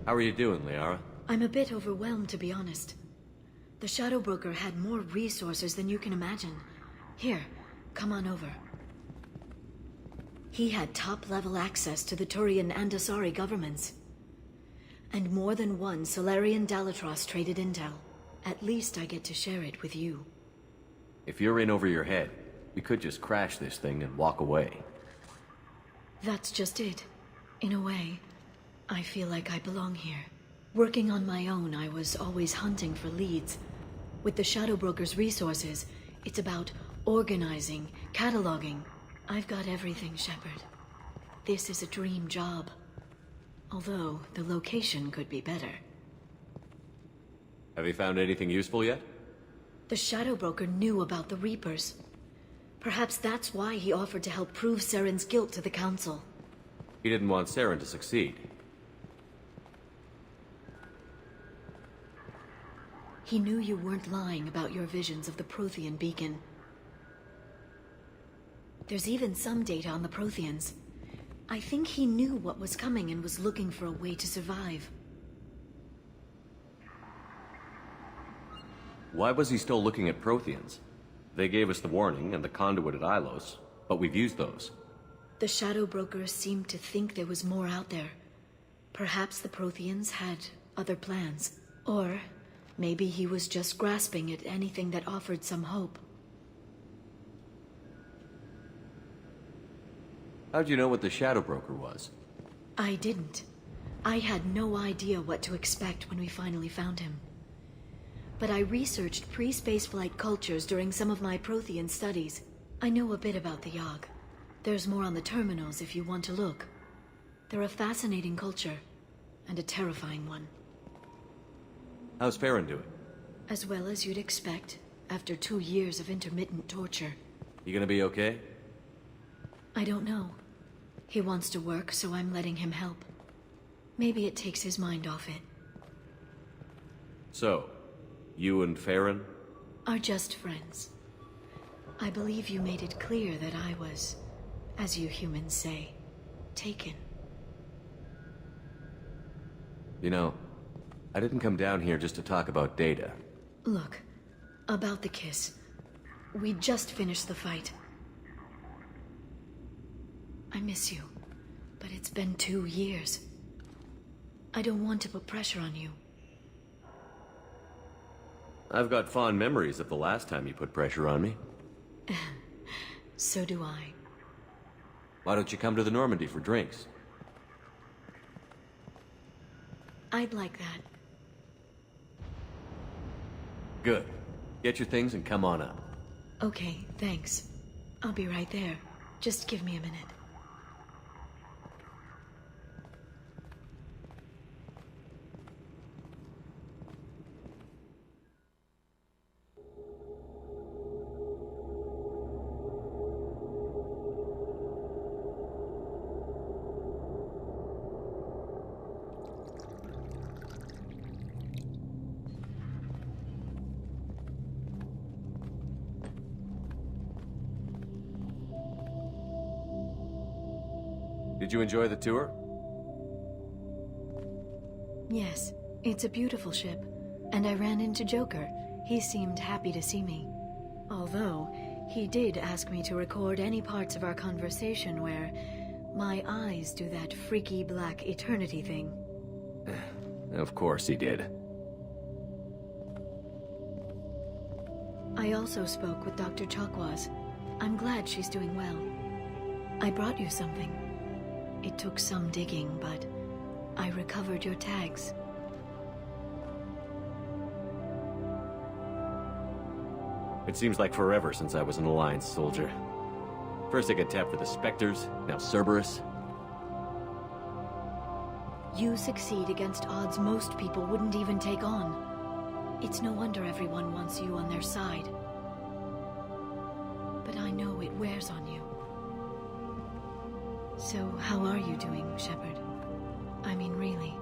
How are you doing, Liara? I'm a bit overwhelmed, to be honest. The Shadow Broker had more resources than you can imagine. Here, come on over. He had top-level access to the Turian and Asari governments. And more than one Solarian Dalatros traded intel. At least I get to share it with you. If you're in over your head, we could just crash this thing and walk away. That's just it. In a way, I feel like I belong here. Working on my own, I was always hunting for leads. With the Shadow Broker's resources, it's about organizing, cataloging. I've got everything, Shepard. This is a dream job. Although, the location could be better. Have you found anything useful yet? The Shadow Broker knew about the Reapers. Perhaps that's why he offered to help prove Saren's guilt to the Council. He didn't want Saren to succeed. He knew you weren't lying about your visions of the Prothean beacon. There's even some data on the Protheans. I think he knew what was coming and was looking for a way to survive. Why was he still looking at Protheans? They gave us the warning and the conduit at Ilos, but we've used those. The Shadow Broker seemed to think there was more out there. Perhaps the Protheans had other plans. Or maybe he was just grasping at anything that offered some hope. How'd you know what the Shadow Broker was? I didn't. I had no idea what to expect when we finally found him. But I researched pre-spaceflight cultures during some of my Prothean studies. I know a bit about the Yogg. There's more on the terminals if you want to look. They're a fascinating culture, and a terrifying one. How's Farron doing? As well as you'd expect, after 2 years of intermittent torture. You gonna be okay? I don't know. He wants to work, so I'm letting him help. Maybe it takes his mind off it. So, you and Farron? Are just friends. I believe you made it clear that I was, as you humans say, taken. You know, I didn't come down here just to talk about data. Look, about the kiss. We just finished the fight. I miss you, but it's been 2 years. I don't want to put pressure on you. I've got fond memories of the last time you put pressure on me. So do I. Why don't you come to the Normandy for drinks? I'd like that. Good. Get your things and come on up. Okay, thanks. I'll be right there. Just give me a minute. Did you enjoy the tour? Yes, it's a beautiful ship. And I ran into Joker. He seemed happy to see me. Although, he did ask me to record any parts of our conversation where my eyes do that freaky black eternity thing. Of course he did. I also spoke with Dr. Chakwas. I'm glad she's doing well. I brought you something. It took some digging, but I recovered your tags. It seems like forever since I was an Alliance soldier. First I got tapped for the Spectres, now Cerberus. You succeed against odds most people wouldn't even take on. It's no wonder everyone wants you on their side. But I know it wears on you. So, how are you doing, Shepard? I mean, really.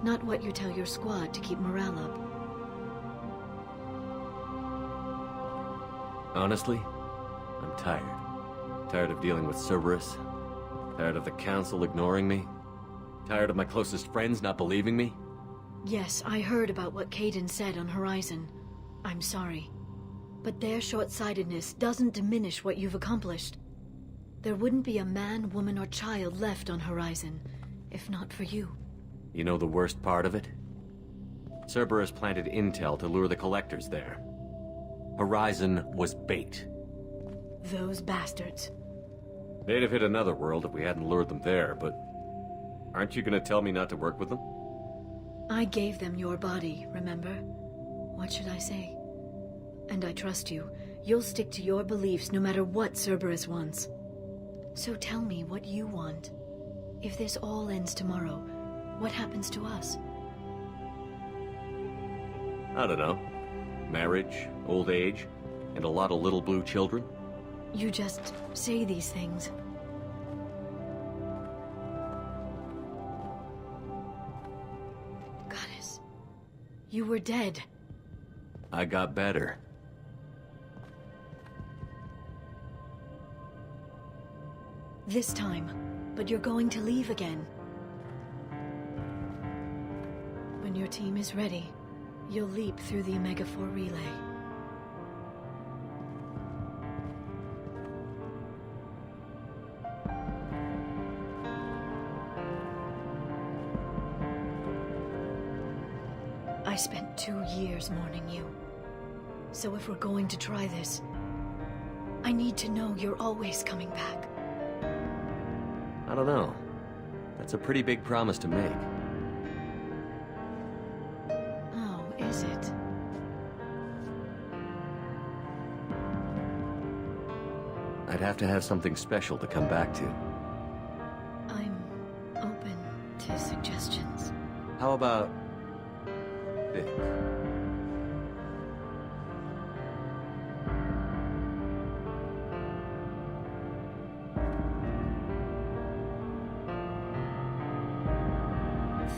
Not what you tell your squad to keep morale up. Honestly, I'm tired. Tired of dealing with Cerberus. Tired of the Council ignoring me. Tired of my closest friends not believing me? Yes, I heard about what Caden said on Horizon. I'm sorry. But their short-sightedness doesn't diminish what you've accomplished. There wouldn't be a man, woman, or child left on Horizon, if not for you. You know the worst part of it? Cerberus planted intel to lure the collectors there. Horizon was bait. Those bastards. They'd have hit another world if we hadn't lured them there, but... Aren't you gonna tell me not to work with them? I gave them your body, remember? What should I say? And I trust you. You'll stick to your beliefs no matter what Cerberus wants. So tell me what you want. If this all ends tomorrow, what happens to us? I don't know. Marriage, old age, and a lot of little blue children? You just say these things. Goddess, you were dead. I got better. This time, but you're going to leave again. When your team is ready, you'll leap through the Omega-4 relay. I spent 2 years mourning you. So if we're going to try this, I need to know you're always coming back. I don't know. That's a pretty big promise to make. Oh, is it? I'd have to have something special to come back to. I'm open to suggestions. How about... this?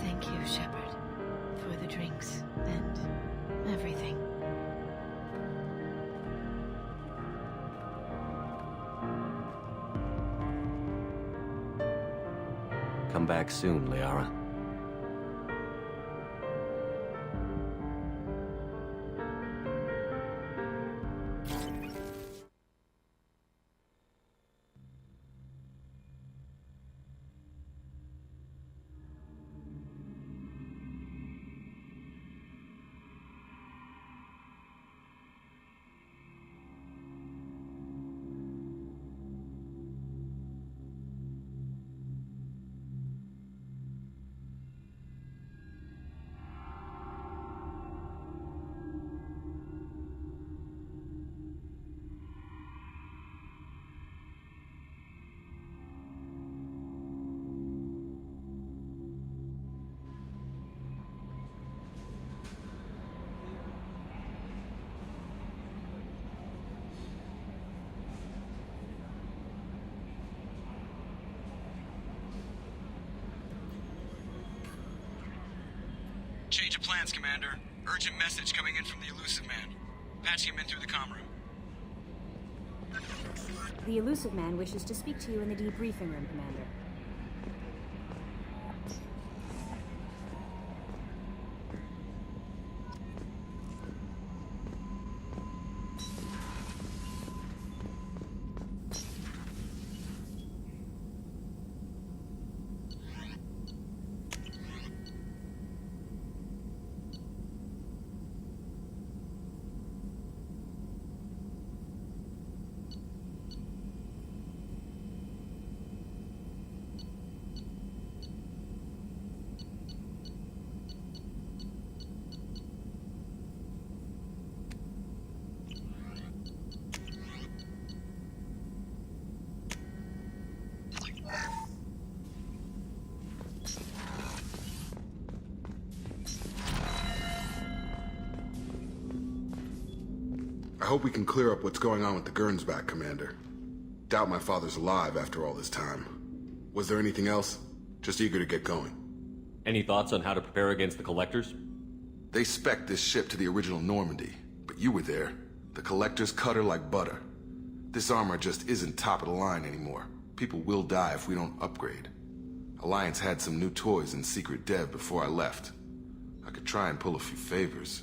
Thank you, Shepard, for the drinks and everything. Come back soon, Liara. Change of plans, Commander. Urgent message coming in from the Elusive Man. Patching him in through the comm room. The Elusive Man wishes to speak to you in the debriefing room, Commander. I hope we can clear up what's going on with the Gernsback, Commander. Doubt my father's alive after all this time. Was there anything else? Just eager to get going. Any thoughts on how to prepare against the Collectors? They spec'd this ship to the original Normandy, but you were there. The Collectors cut her like butter. This armor just isn't top of the line anymore. People will die if we don't upgrade. Alliance had some new toys in secret dev before I left. I could try and pull a few favors.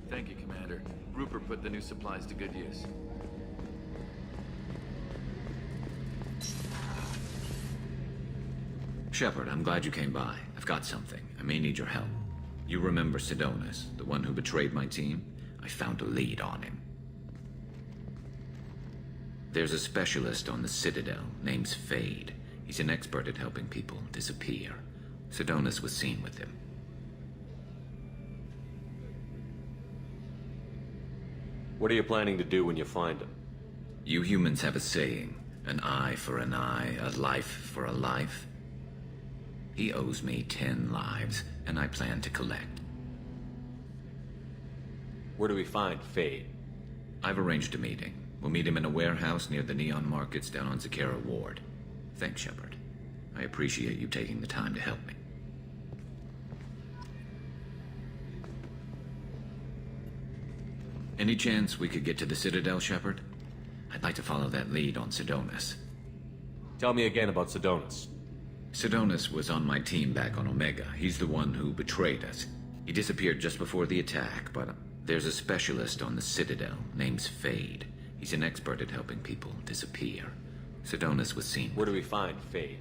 Thank you, Commander. Rupert put the new supplies to good use. Shepard, I'm glad you came by. I've got something. I may need your help. You remember Sidonis, the one who betrayed my team? I found a lead on him. There's a specialist on the Citadel, name's Fade. He's an expert at helping people disappear. Sidonis was seen with him. What are you planning to do when you find him? You humans have a saying, an eye for an eye, a life for a life. He owes me 10 lives, and I plan to collect. Where do we find Fade? I've arranged a meeting. We'll meet him in a warehouse near the Neon Markets down on Zakera Ward. Thanks, Shepard. I appreciate you taking the time to help me. Any chance we could get to the Citadel, Shepard? I'd like to follow that lead on Sidonis. Tell me again about Sidonis. Sidonis was on my team back on Omega. He's the one who betrayed us. He disappeared just before the attack, but there's a specialist on the Citadel, name's Fade. He's an expert at helping people disappear. Sidonis was seen. Where do we find Fade?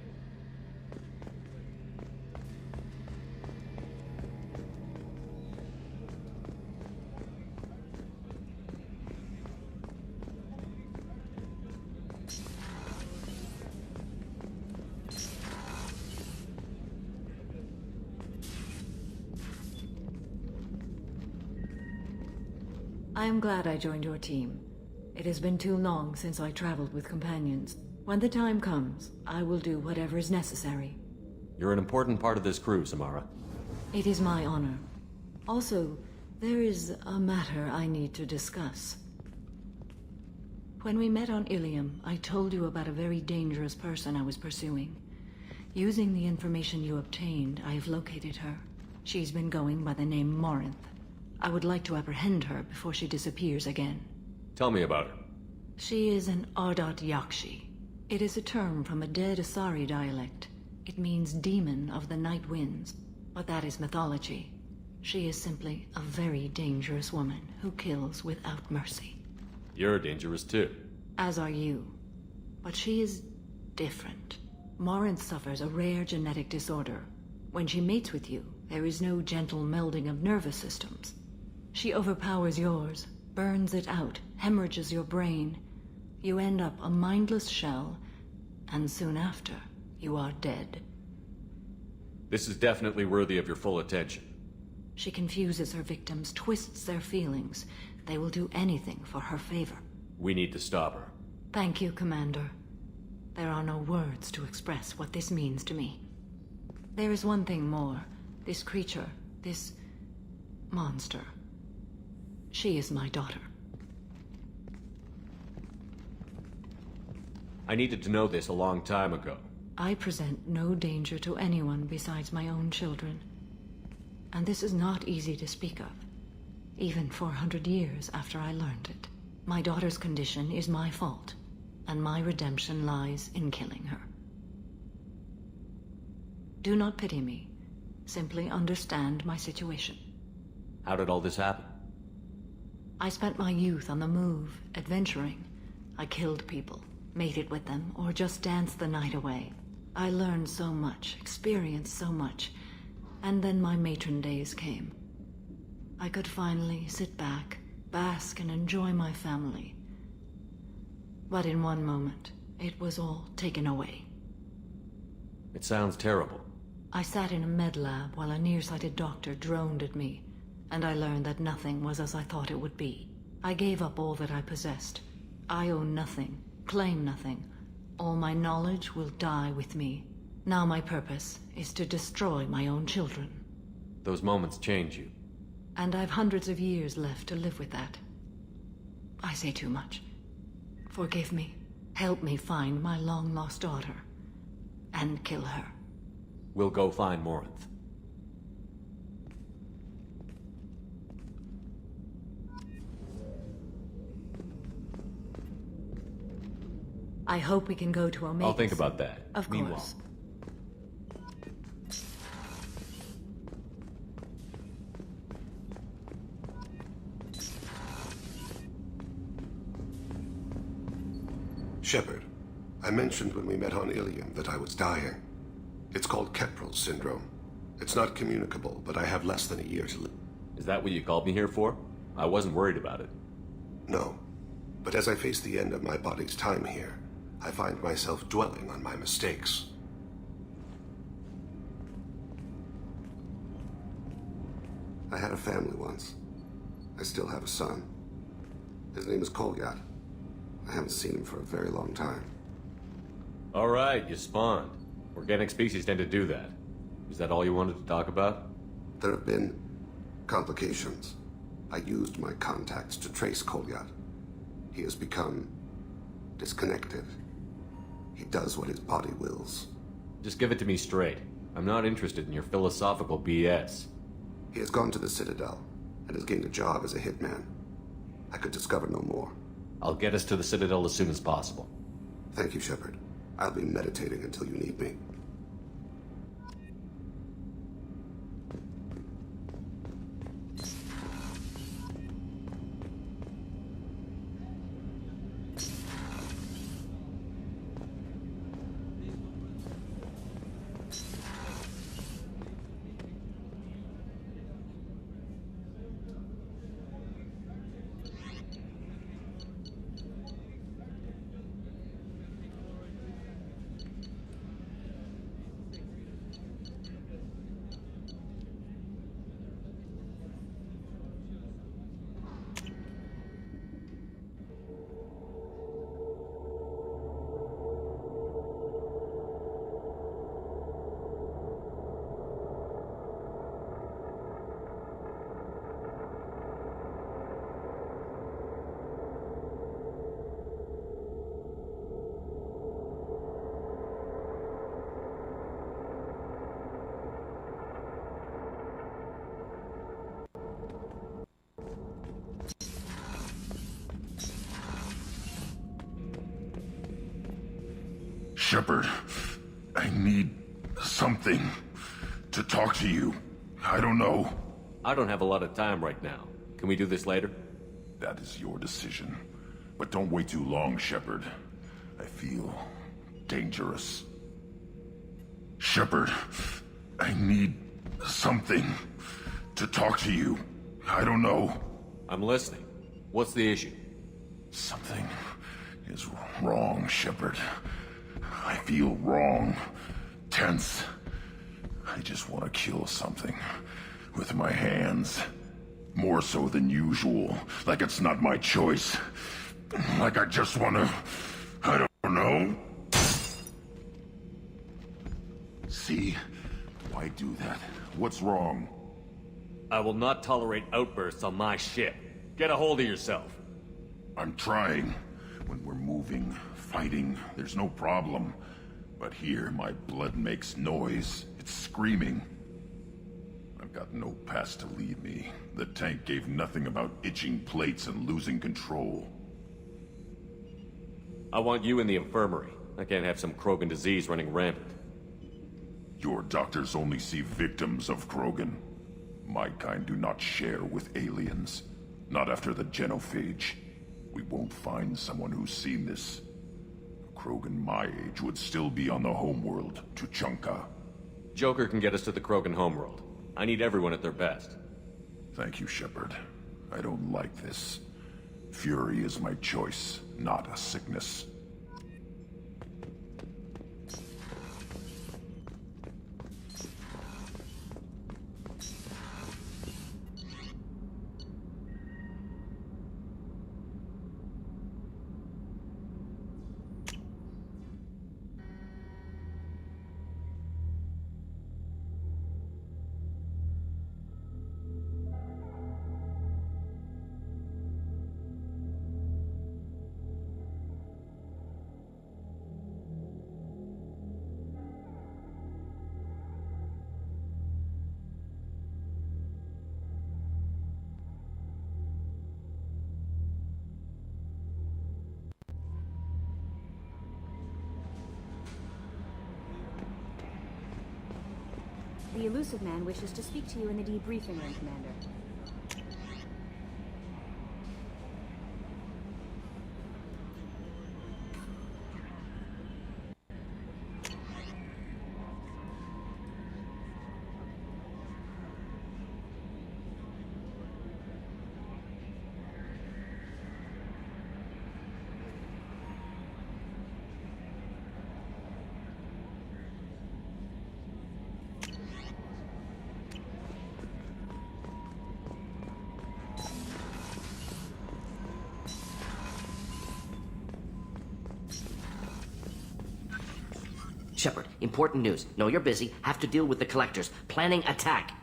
I am glad I joined your team. It has been too long since I traveled with companions. When the time comes, I will do whatever is necessary. You're an important part of this crew, Samara. It is my honor. Also, there is a matter I need to discuss. When we met on Ilium, I told you about a very dangerous person I was pursuing. Using the information you obtained, I have located her. She's been going by the name Morinth. I would like to apprehend her before she disappears again. Tell me about her. She is an Ardat Yakshi. It is a term from a dead Asari dialect. It means demon of the night winds, but that is mythology. She is simply a very dangerous woman who kills without mercy. You're dangerous too. As are you. But she is different. Morinth suffers a rare genetic disorder. When she mates with you, there is no gentle melding of nervous systems. She overpowers yours, burns it out, hemorrhages your brain. You end up a mindless shell, and soon after, you are dead. This is definitely worthy of your full attention. She confuses her victims, twists their feelings. They will do anything for her favor. We need to stop her. Thank you, Commander. There are no words to express what this means to me. There is one thing more. This creature, this monster. She is my daughter. I needed to know this a long time ago. I present no danger to anyone besides my own children. And this is not easy to speak of, even 400 years after I learned it. My daughter's condition is my fault, and my redemption lies in killing her. Do not pity me. Simply understand my situation. How did all this happen? I spent my youth on the move, adventuring. I killed people, mated with them, or just danced the night away. I learned so much, experienced so much, and then my matron days came. I could finally sit back, bask and enjoy my family. But in one moment, it was all taken away. It sounds terrible. I sat in a med lab while a nearsighted doctor droned at me, and I learned that nothing was as I thought it would be. I gave up all that I possessed. I own nothing, claim nothing. All my knowledge will die with me. Now my purpose is to destroy my own children. Those moments change you. And I've hundreds of years left to live with that. I say too much. Forgive me. Help me find my long-lost daughter. And kill her. We'll go find Morinth. I hope we can go to Omega. I'll think about that. Of Meanwhile. course. Shepard, I mentioned when we met on Ilium that I was dying. It's called Kepral's syndrome. It's not communicable, but I have less than a year to live. Is that what you called me here for? I wasn't worried about it. No. But as I face the end of my body's time here, I find myself dwelling on my mistakes. I had a family once. I still have a son. His name is Kolyat. I haven't seen him for a very long time. All right, you spawned. Organic species tend to do that. Is that all you wanted to talk about? There have been complications. I used my contacts to trace Kolyat. He has become disconnected. He does what his body wills. Just give it to me straight. I'm not interested in your philosophical BS. He has gone to the Citadel and has gained a job as a hitman. I could discover no more. I'll get us to the Citadel as soon as possible. Thank you, Shepard. I'll be meditating until you need me. Shepard, I need something to talk to you. I don't know. I don't have a lot of time right now. Can we do this later? That is your decision. But don't wait too long, Shepard. I feel dangerous. Shepard, I need something to talk to you. I don't know. I'm listening. What's the issue? Something is wrong, Shepard. I feel wrong. Tense. I just want to kill something. With my hands. More so than usual. Like it's not my choice. Like I just want to... I don't know. See? Why do that? What's wrong? I will not tolerate outbursts on my ship. Get a hold of yourself. I'm trying. When we're moving, fighting, there's no problem. But here, my blood makes noise. It's screaming. I've got no past to lead me. The tank gave nothing about itching plates and losing control. I want you in the infirmary. I can't have some Krogan disease running rampant. Your doctors only see victims of Krogan. My kind do not share with aliens. Not after the genophage. We won't find someone who's seen this. A Krogan my age would still be on the homeworld, Tuchanka. Joker can get us to the Krogan homeworld. I need everyone at their best. Thank you, Shepard. I don't like this. Fury is my choice, not a sickness. The elusive man wishes to speak to you in the debriefing room, Commander. Shepard, important news. Know you're busy. Have to deal with the collectors. Planning attack.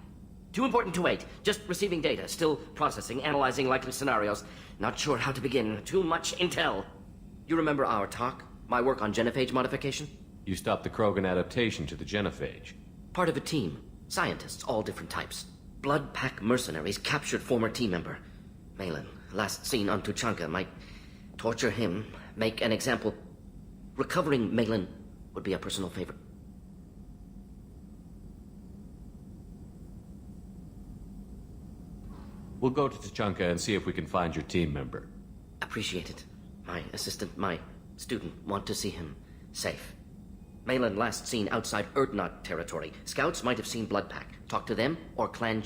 Too important to wait. Just receiving data. Still processing, analyzing likely scenarios. Not sure how to begin. Too much intel. You remember our talk? My work on genophage modification? You stopped the Krogan adaptation to the genophage. Part of a team. Scientists, all different types. Blood pack mercenaries captured former team member. Malin, last seen on Tuchanka, might torture him, make an example. Recovering Malin would be a personal favor. We'll go to Tuchanka and see if we can find your team member. Appreciate it. My assistant, my student, want to see him safe. Malin last seen outside Erdnot territory. Scouts might have seen Bloodpack. Talk to them or Clan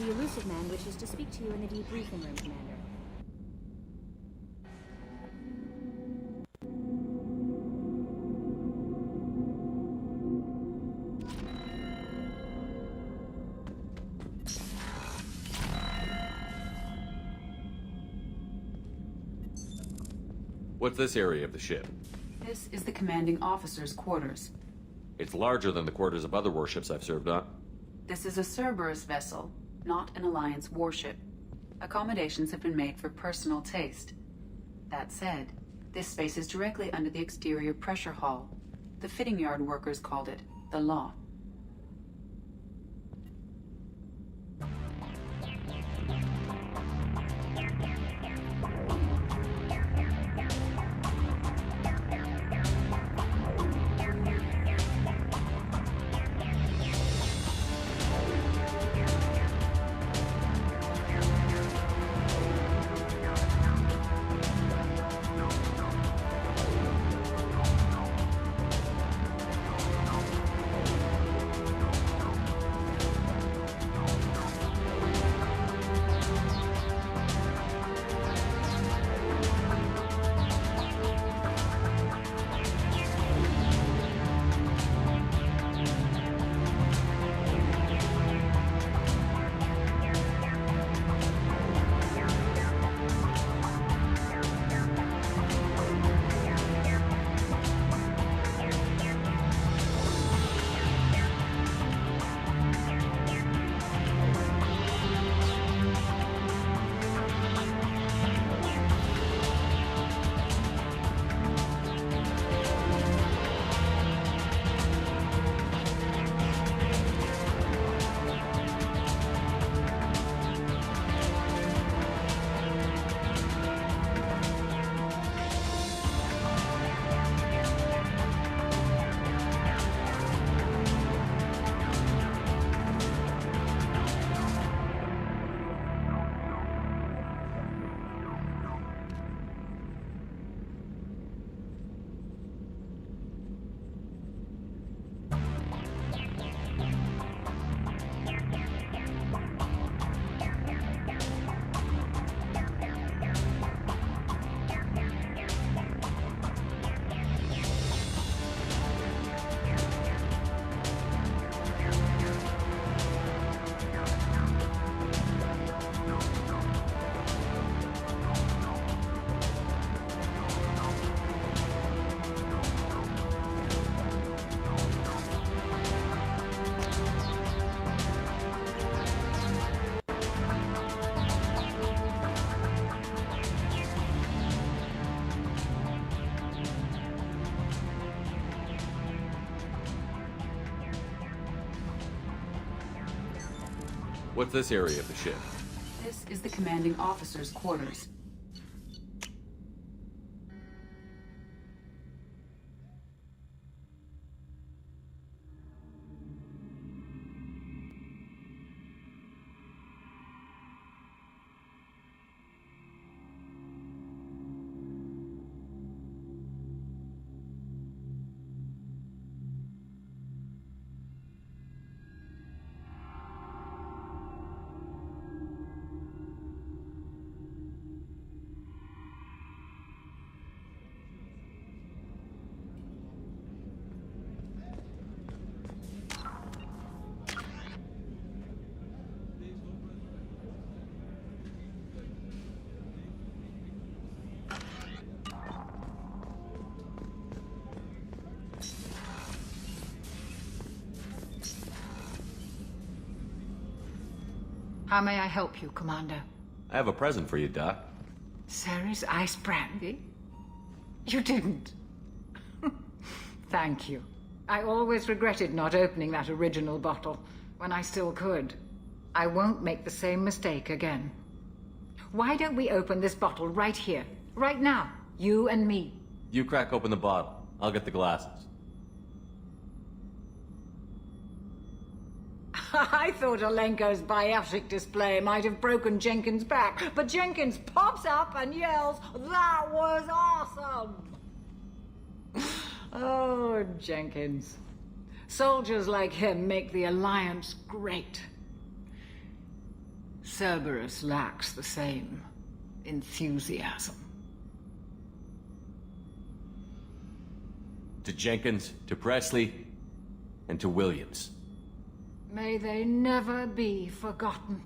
The elusive man wishes to speak to you in the debriefing room, Commander. What's this area of the ship? This is the commanding officer's quarters. It's larger than the quarters of other warships I've served on. This is a Cerberus vessel, not an Alliance warship. Accommodations have been made for personal taste. That said, this space is directly under the exterior pressure hull. The fitting yard workers called it the Law. What's this area of the ship? This is the commanding officer's quarters. How may I help you, Commander? I have a present for you, Doc. Ceres ice brandy? You didn't. Thank you. I always regretted not opening that original bottle when I still could. I won't make the same mistake again. Why don't we open this bottle right here, right now? You and me. You crack open the bottle. I'll get the glasses. I thought Alenko's biotic display might have broken Jenkins' back, but Jenkins pops up and yells, "That was awesome!" Oh, Jenkins. Soldiers like him make the Alliance great. Cerberus lacks the same enthusiasm. To Jenkins, to Presley, and to Williams. May they never be forgotten.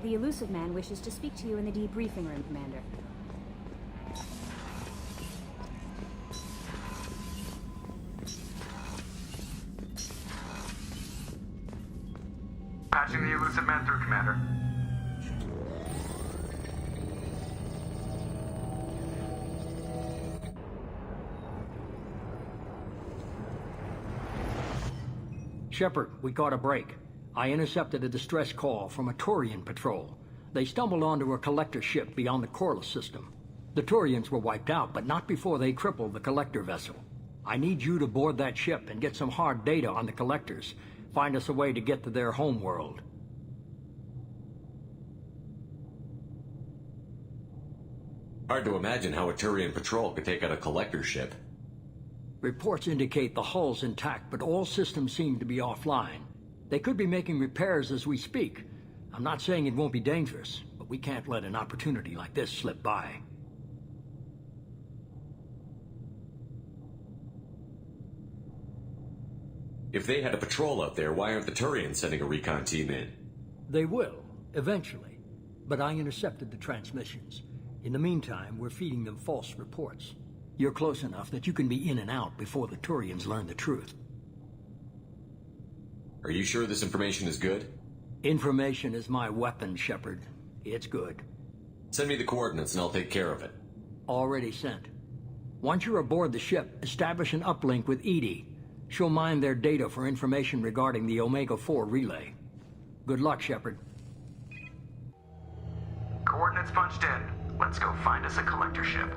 The elusive man wishes to speak to you in the debriefing room, Commander. Patching the elusive man through, Commander. Shepard, we caught a break. I intercepted a distress call from a Turian patrol. They stumbled onto a collector ship beyond the Corliss system. The Turians were wiped out, but not before they crippled the collector vessel. I need you to board that ship and get some hard data on the collectors. Find us a way to get to their home world. Hard to imagine how a Turian patrol could take out a collector ship. Reports indicate the hull's intact, but all systems seem to be offline. They could be making repairs as we speak. I'm not saying it won't be dangerous, but we can't let an opportunity like this slip by. If they had a patrol out there, why aren't the Turians sending a recon team in? They will, eventually. But I intercepted the transmissions. In the meantime, we're feeding them false reports. You're close enough that you can be in and out before the Turians learn the truth. Are you sure this information is good? Information is my weapon, Shepard. It's good. Send me the coordinates and I'll take care of it. Already sent. Once you're aboard the ship, establish an uplink with Edie. She'll mine their data for information regarding the Omega-4 relay. Good luck, Shepard. Coordinates punched in. Let's go find us a collector ship.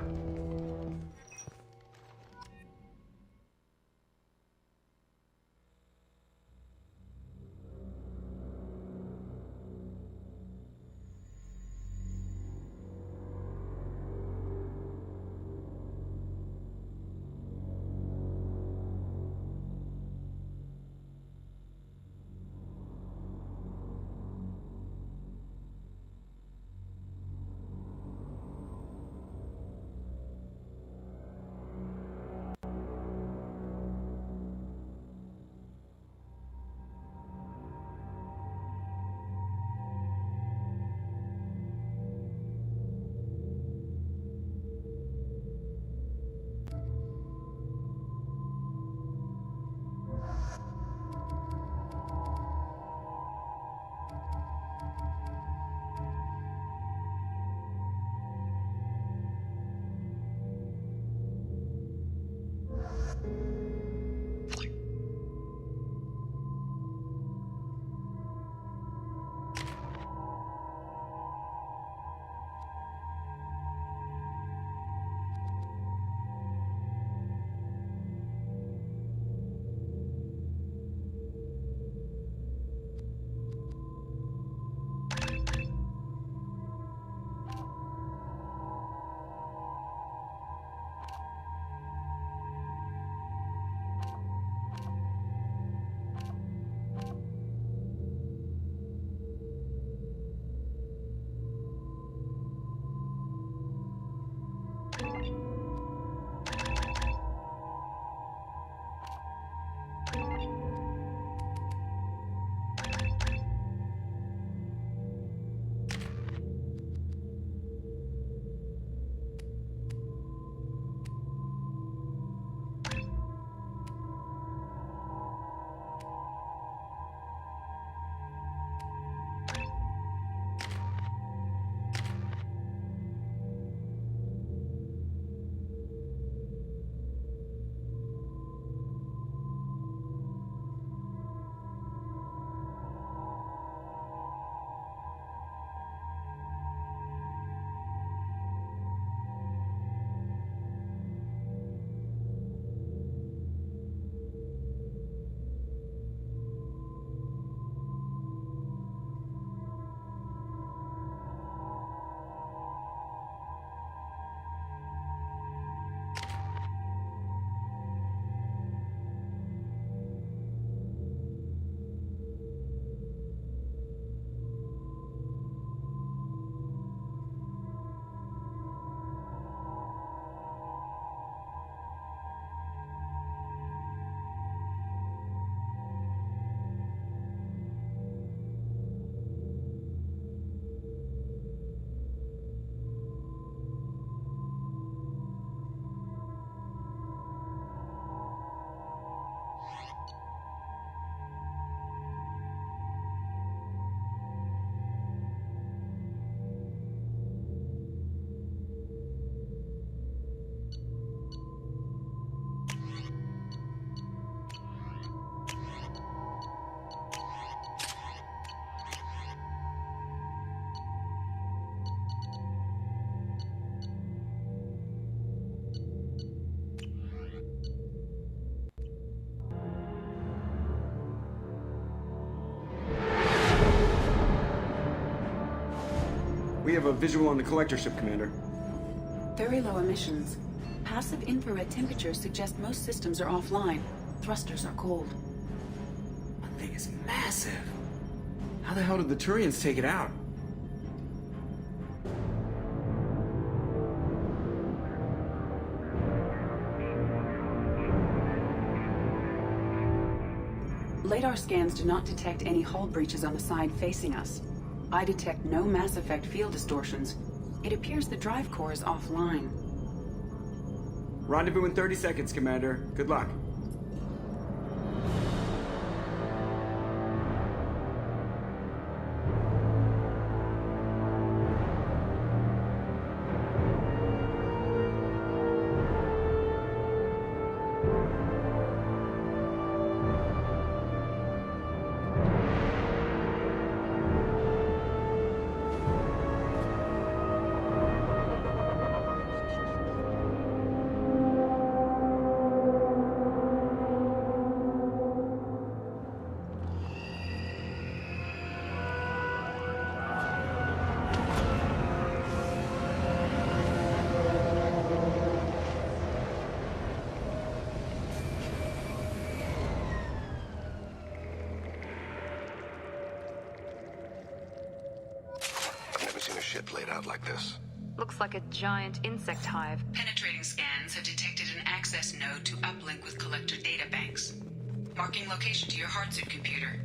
We have a visual on the collector ship, Commander. Very low emissions. Passive infrared temperatures suggest most systems are offline. Thrusters are cold. That thing is massive. How the hell did the Turians take it out? Radar scans do not detect any hull breaches on the side facing us. I detect no mass effect field distortions. It appears the drive core is offline. Rendezvous in 30 seconds, Commander. Good luck. Ship laid out like this. Looks like a giant insect hive. Penetrating scans have detected an access node to uplink with collector databanks. Marking location to your hardsuit computer.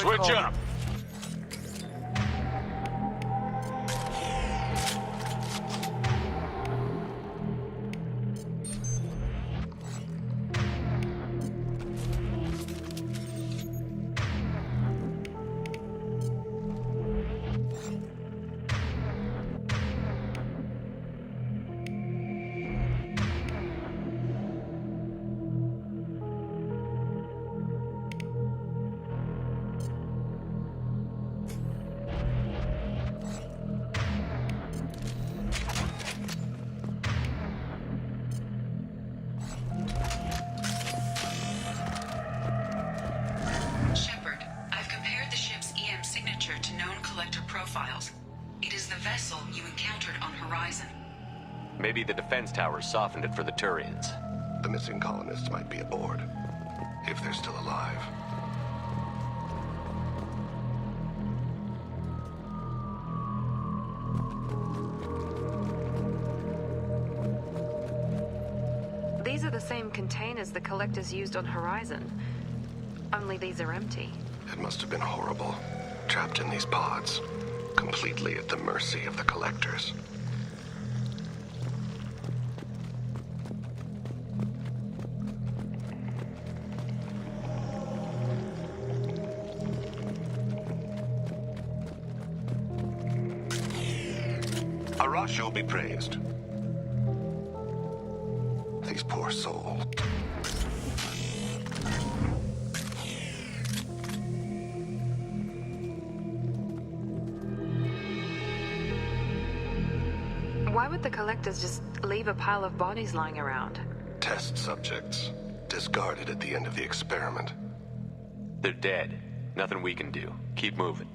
Switch up. Maybe the defense towers softened it for the Turians. The missing colonists might be aboard, if they're still alive. These are the same containers the collectors used on Horizon. Only these are empty. It must have been horrible. Trapped in these pods, completely at the mercy of the collectors. Arash will be praised. These poor souls. Why would the collectors just leave a pile of bodies lying around? Test subjects. Discarded at the end of the experiment. They're dead. Nothing we can do. Keep moving.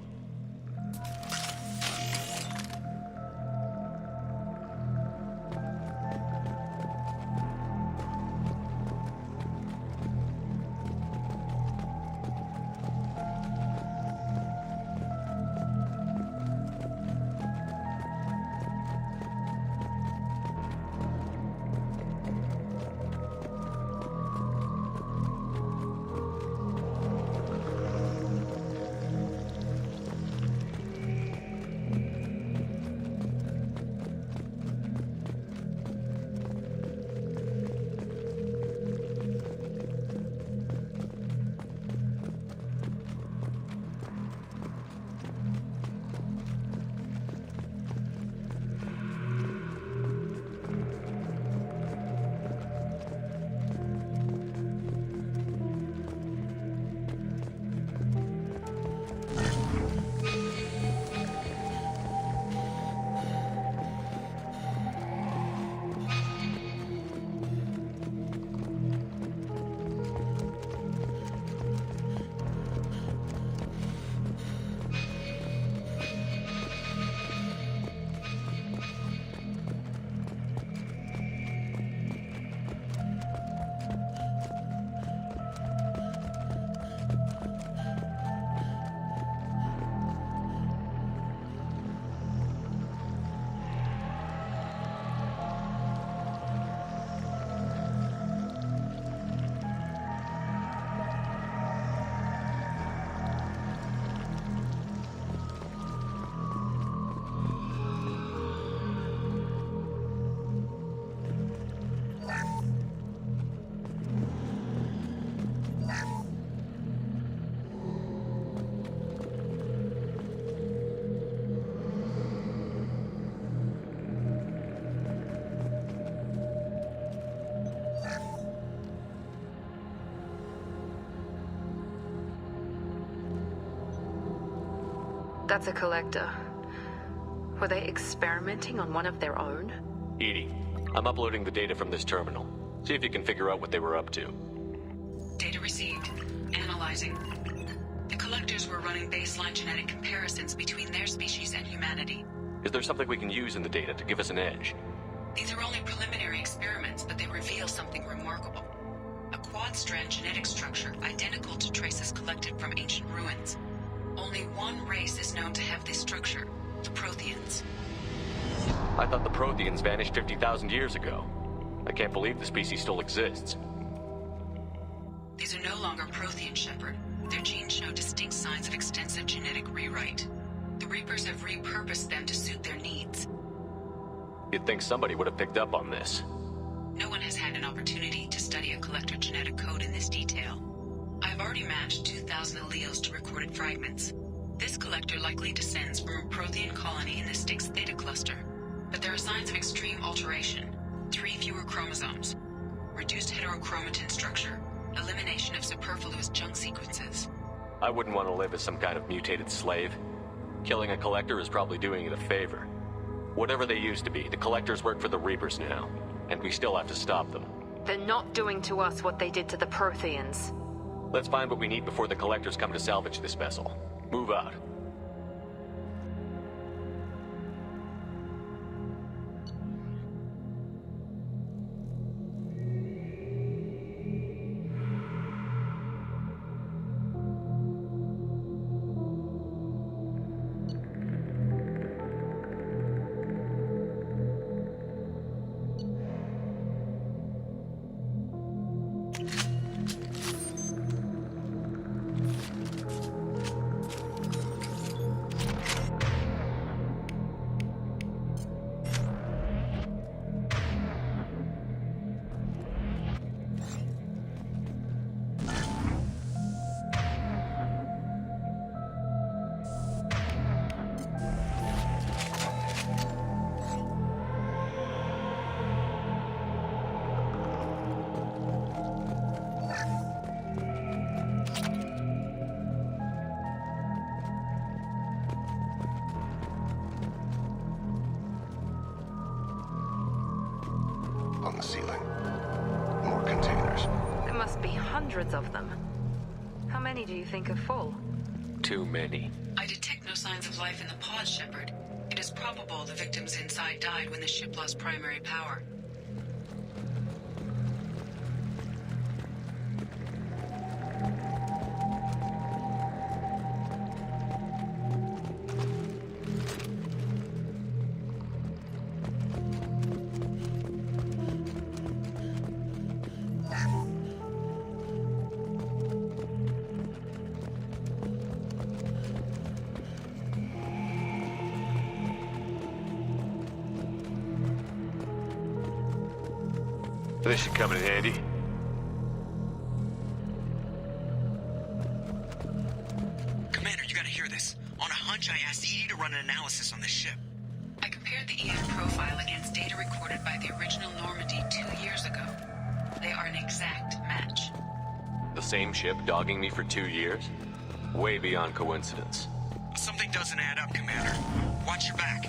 That's a collector. Were they experimenting on one of their own? Edie, I'm uploading the data from this terminal. See if you can figure out what they were up to. Data received. Analyzing. The collectors were running baseline genetic comparisons between their species and humanity. Is there something we can use in the data to give us an edge? These are only preliminary experiments, but they reveal something remarkable. A quad-strand genetic structure identical to traces collected from ancient ruins. Only one race is known to have this structure, the Protheans. I thought the Protheans vanished 50,000 years ago. I can't believe the species still exists. These are no longer Prothean, Shepard. Their genes show distinct signs of extensive genetic rewrite. The Reapers have repurposed them to suit their needs. You'd think somebody would have picked up on this. No one has had an opportunity to study a collector genetic code in this detail. I've already matched 2,000 alleles to recorded fragments. This collector likely descends from a Prothean colony in the Styx Theta cluster. But there are signs of extreme alteration. 3 fewer chromosomes. Reduced heterochromatin structure. Elimination of superfluous junk sequences. I wouldn't want to live as some kind of mutated slave. Killing a collector is probably doing it a favor. Whatever they used to be, the collectors work for the Reapers now. And we still have to stop them. They're not doing to us what they did to the Protheans. Let's find what we need before the collectors come to salvage this vessel. Move out. On the ceiling. More containers. There must be hundreds of them. How many do you think are full? Too many. I detect no signs of life in the pod, Shepard. It is probable the victims inside died when the ship lost primary power. This should come in handy. Commander, you gotta hear this. On a hunch, I asked Edie to run an analysis on this ship. I compared the EM profile against data recorded by the original Normandy 2 years ago. They are an exact match. The same ship dogging me for 2 years? Way beyond coincidence. Something doesn't add up, Commander. Watch your back.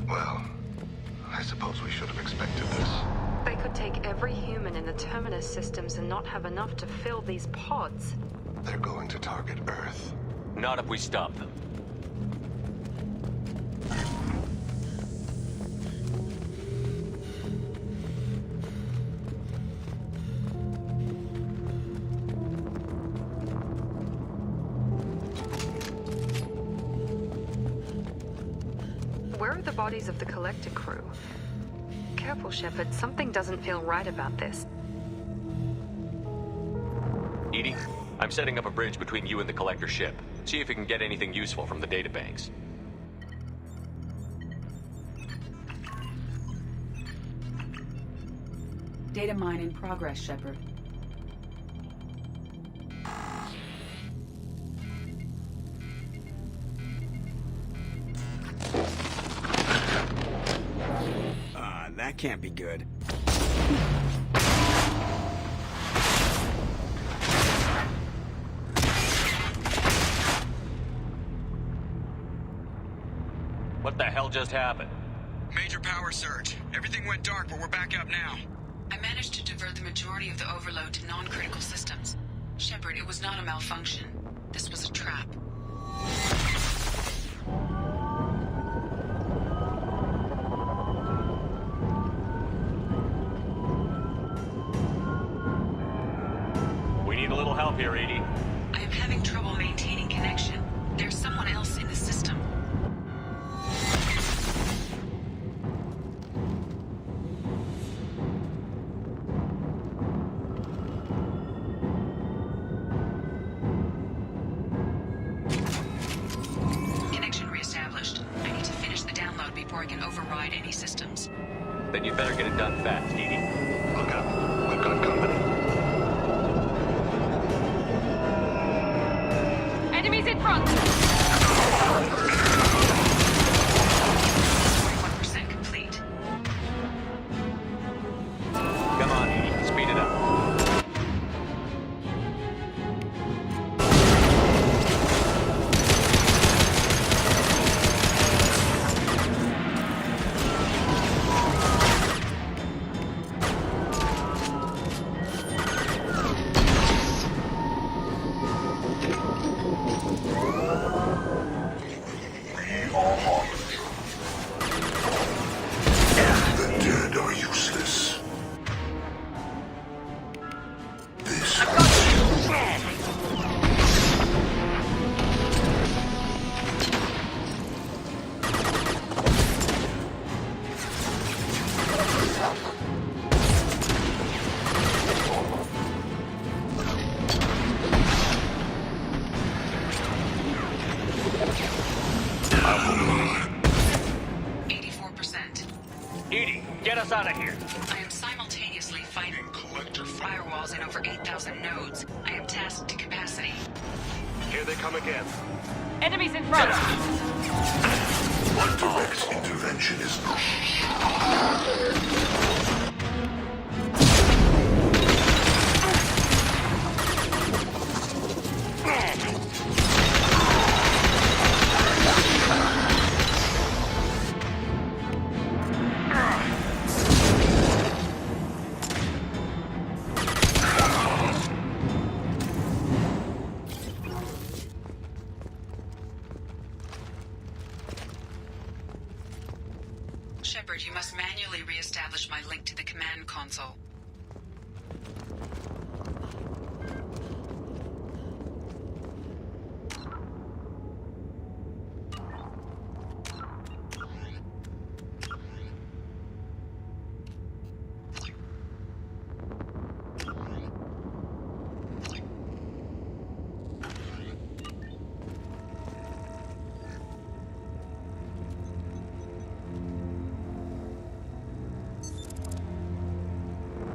Well, I suppose we should have expected this. They could take every human in the Terminus systems and not have enough to fill these pods. They're going to target Earth. Not if we stop them. Where are the bodies of the Collector crew? Careful, Shepard. Something doesn't feel right about this. Edie, I'm setting up a bridge between you and the Collector ship. See if you can get anything useful from the databanks. Data mine in progress, Shepard. That can't be good. What the hell just happened? Major power surge. Everything went dark, but we're back up now. I managed to divert the majority of the overload to non-critical systems. Shepard, it was not a malfunction. This was a trap. We need a little help here, Edie. I am having trouble maintaining connection. There's someone else in the system. Connection reestablished. I need to finish the download before I can override any systems. Then you better get it done fast, Edie. Look up. We've got company. Enemies in front! 41% complete. Come on, Edie. Speed it up. The dead are useless. This Edie, get us out of here. I am simultaneously fighting firewalls in over 8,000 nodes. I am tasked to capacity. Here they come again. Enemies in front! what direct intervention is Shepard, you must manually re-establish my link to the command console.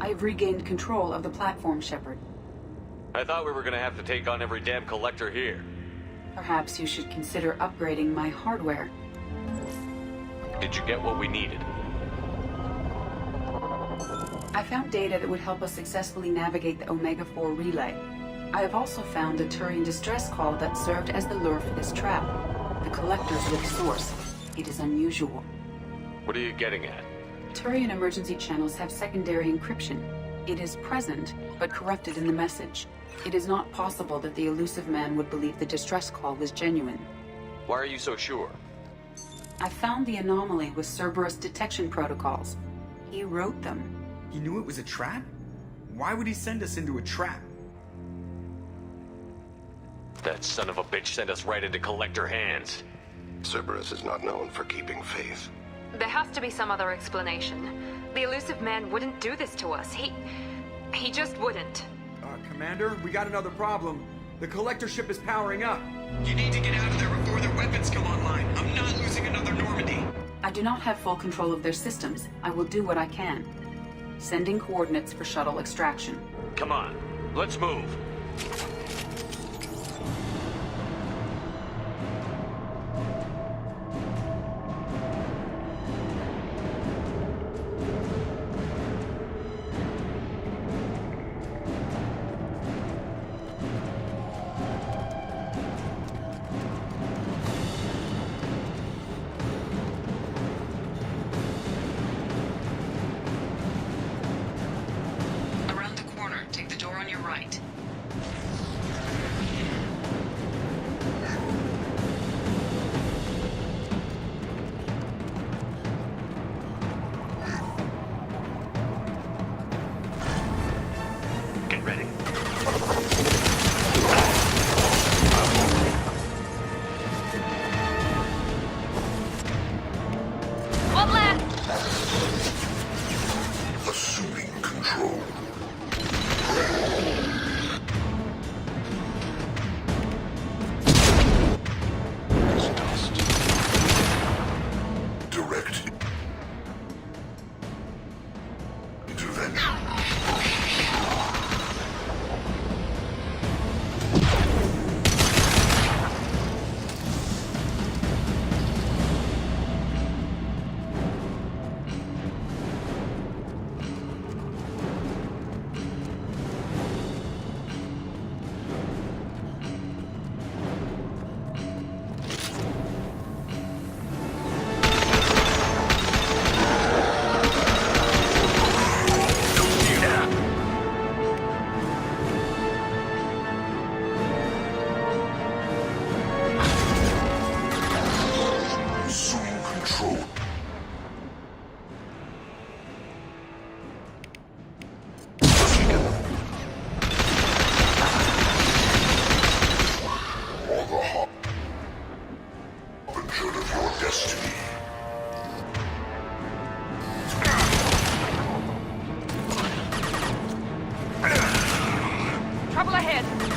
I've regained control of the platform, Shepard. I thought we were gonna have to take on every damn collector here. Perhaps you should consider upgrading my hardware. Did you get what we needed? I found data that would help us successfully navigate the Omega-4 relay. I have also found a Turian distress call that served as the lure for this trap. The collectors were the source. It is unusual. What are you getting at? Turian emergency channels have secondary encryption. It is present, but corrupted in the message. It is not possible that the elusive man would believe the distress call was genuine. Why are you so sure? I found the anomaly with Cerberus detection protocols. He wrote them. He knew it was a trap? Why would he send us into a trap? That son of a bitch sent us right into collector hands. Cerberus is not known for keeping faith. There has to be some other explanation. The elusive man wouldn't do this to us. He just wouldn't. Commander, we got another problem. The collector ship is powering up. You need to get out of there before their weapons come online. I'm not losing another Normandy. I do not have full control of their systems. I will do what I can. Sending coordinates for shuttle extraction. Come on, let's move. in.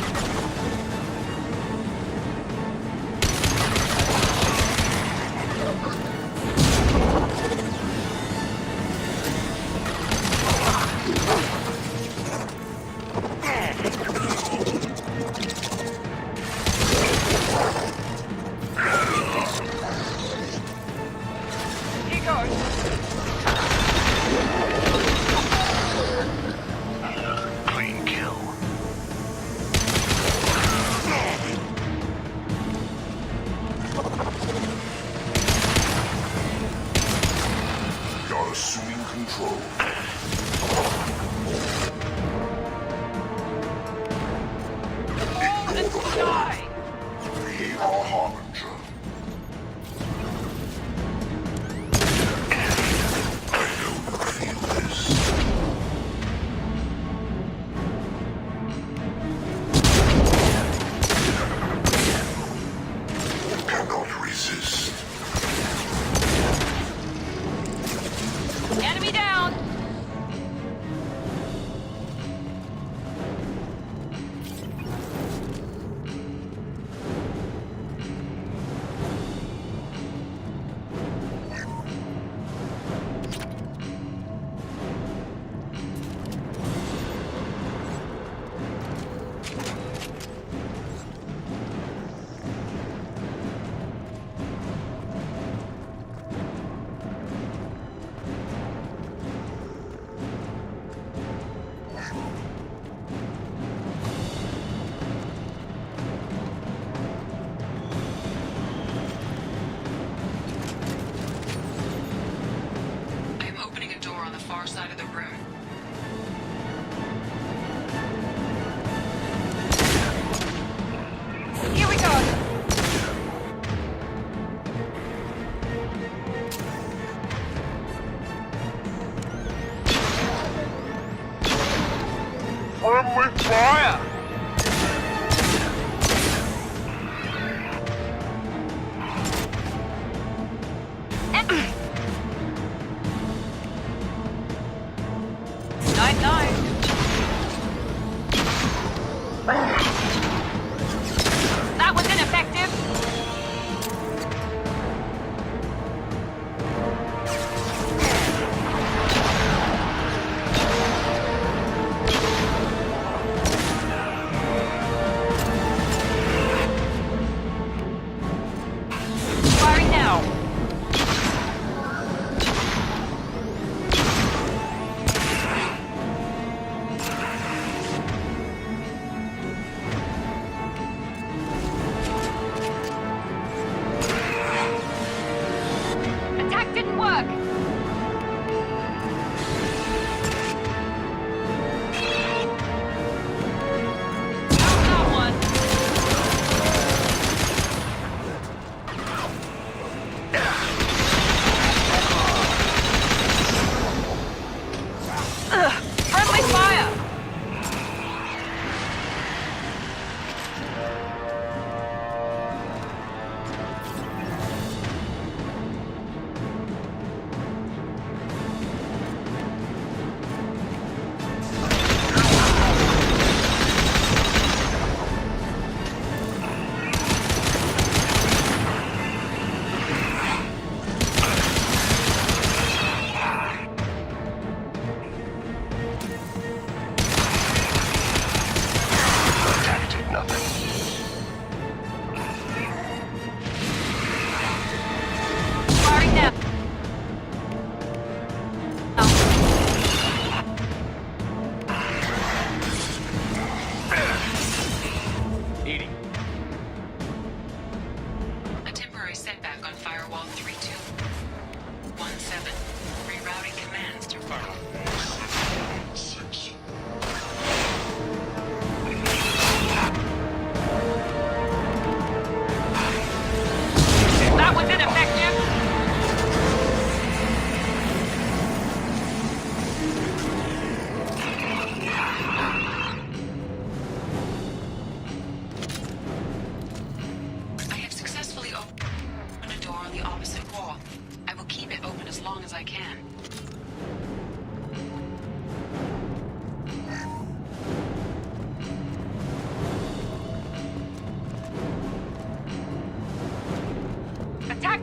Clean kill. You're assuming control. Die! We are Harbinger. I know you feel this. You cannot resist. Enemy down! I am opening a door on the far side of the room. Here we go! With fire! Night night! That was ineffective!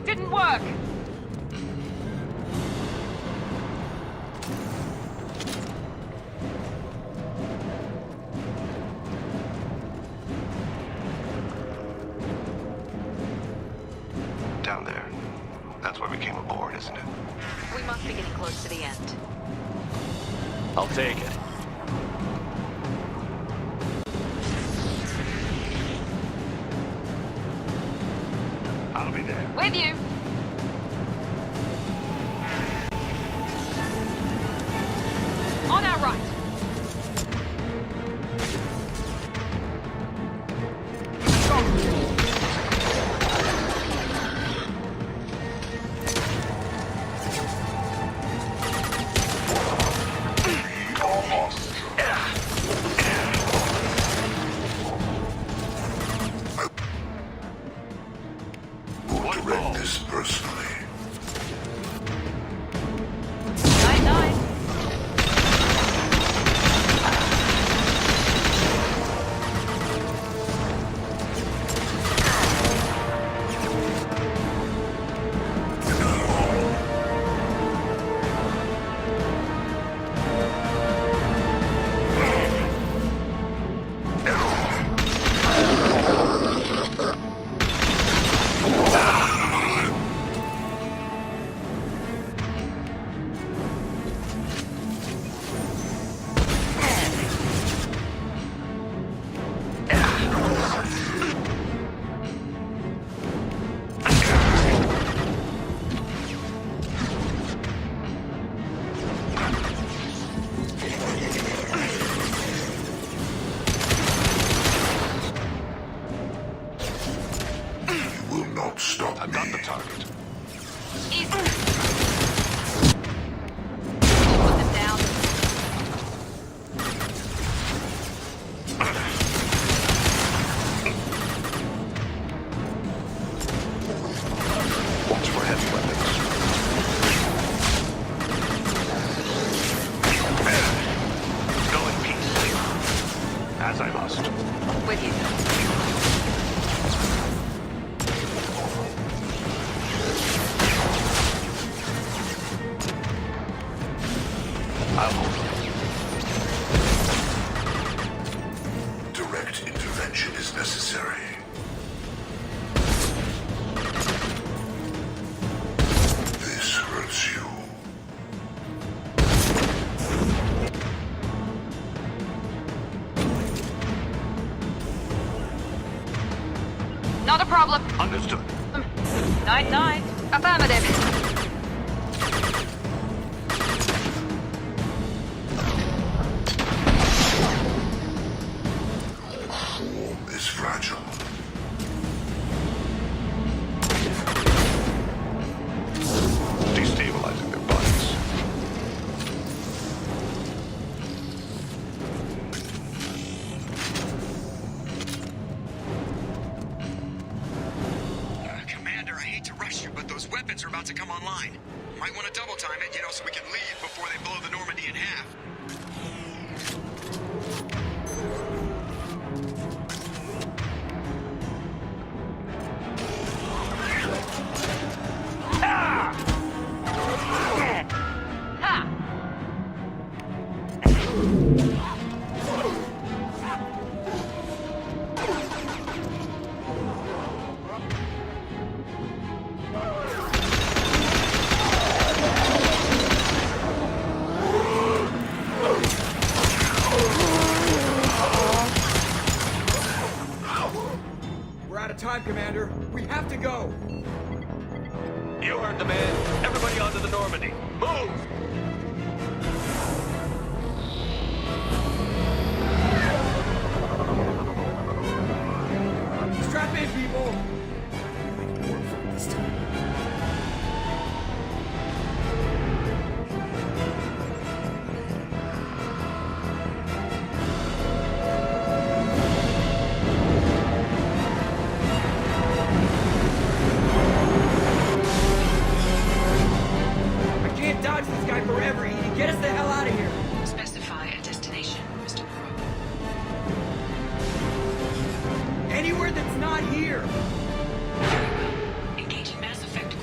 It didn't work! Down there. That's where we came aboard, isn't it? We must be getting close to the end. I'll take it. I'll be there. With you! On our right! We'll direct this personally. Night. You will not stop me. I've got the target. Put them down. Watch for heavy weapons. Go in peace. As I must. With you. I'll hold them. Direct intervention is necessary. This hurts you. Not a problem. Understood. Night. Affirmative. Is fragile. Destabilizing their bodies. Commander, I hate to rush you, but those weapons are about to come online. Might want to double time it, so we can leave before they blow the Normandy in half. We're out of time, Commander. We have to go. You heard the man. Everybody onto the Normandy. Move! Strap in, people. I can't dodge this guy forever, Edie. Get us the hell out of here. Specify a destination, Mr. Crow. Anywhere that's not here. Engaging mass effect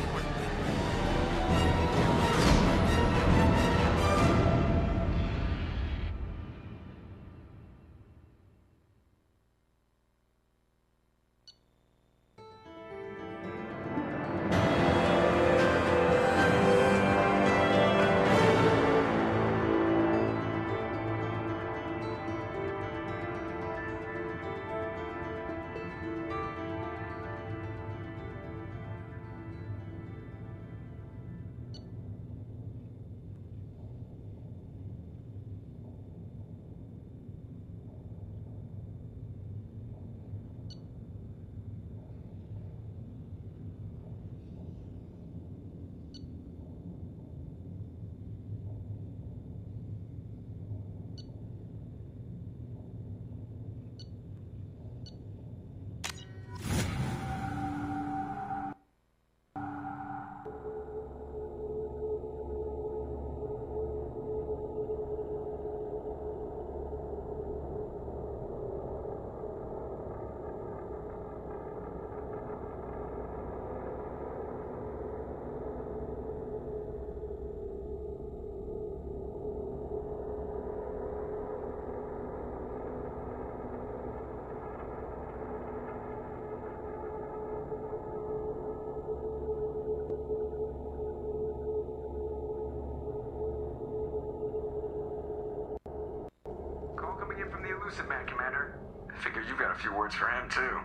in from the Elusive Man, Commander. I figure you've got a few words for him, too.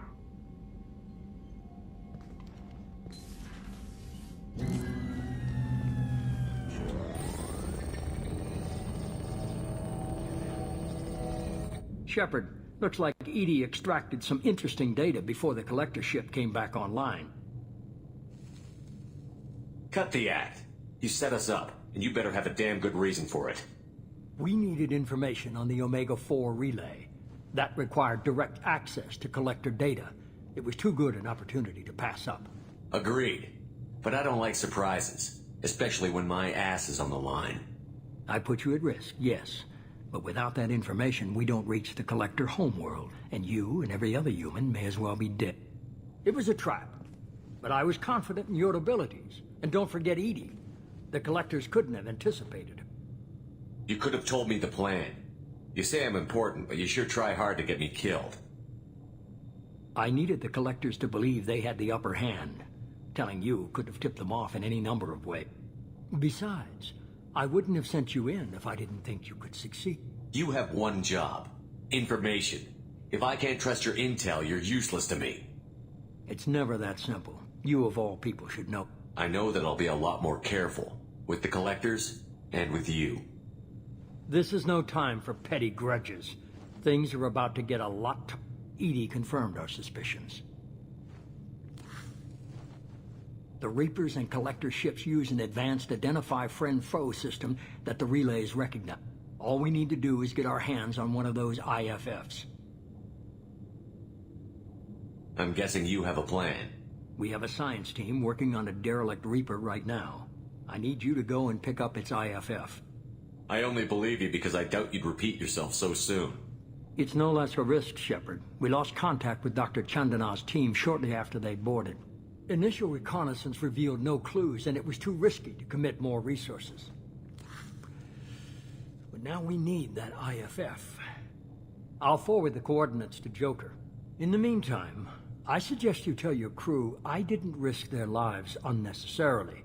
Shepard, looks like Edie extracted some interesting data before the collector ship came back online. Cut the act. You set us up, and you better have a damn good reason for it. We needed information on the Omega-4 relay. That required direct access to collector data. It was too good an opportunity to pass up. Agreed. But I don't like surprises, especially when my ass is on the line. I put you at risk, yes. But without that information, we don't reach the collector homeworld, and you and every other human may as well be dead. It was a trap, but I was confident in your abilities. And don't forget Edie. The collectors couldn't have anticipated it. You could have told me the plan. You say I'm important, but you sure try hard to get me killed. I needed the collectors to believe they had the upper hand. Telling you could have tipped them off in any number of ways. Besides, I wouldn't have sent you in if I didn't think you could succeed. You have one job. Information. If I can't trust your intel, you're useless to me. It's never that simple. You of all people should know. I know that I'll be a lot more careful. With the collectors, and with you. This is no time for petty grudges. Things are about to get a lot t- Edie confirmed our suspicions. The Reapers and Collector ships use an advanced identify friend-foe system that the relays recognize. All we need to do is get our hands on one of those IFFs. I'm guessing you have a plan. We have a science team working on a derelict Reaper right now. I need you to go and pick up its IFF. I only believe you because I doubt you'd repeat yourself so soon. It's no less a risk, Shepard. We lost contact with Dr. Chandana's team shortly after they boarded. Initial reconnaissance revealed no clues, and it was too risky to commit more resources. But now we need that IFF. I'll forward the coordinates to Joker. In the meantime, I suggest you tell your crew I didn't risk their lives unnecessarily.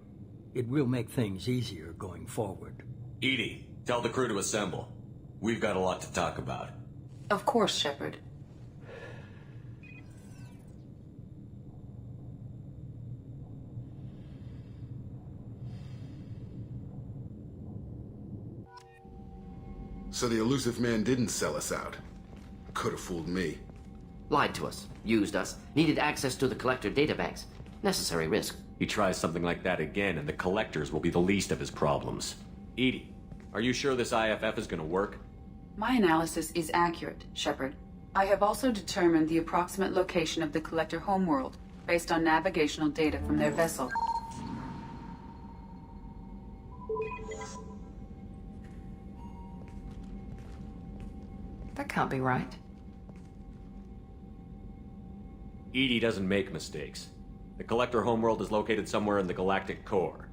It will make things easier going forward. Edie, tell the crew to assemble. We've got a lot to talk about. Of course, Shepard. So the Elusive Man didn't sell us out. Could have fooled me. Lied to us, used us, needed access to the collector databanks. Necessary risk. He tries something like that again, and the collectors will be the least of his problems. Edie, are you sure this IFF is gonna work? My analysis is accurate, Shepard. I have also determined the approximate location of the collector homeworld, based on navigational data from their vessel. That can't be right. Edie doesn't make mistakes. The collector homeworld is located somewhere in the galactic core.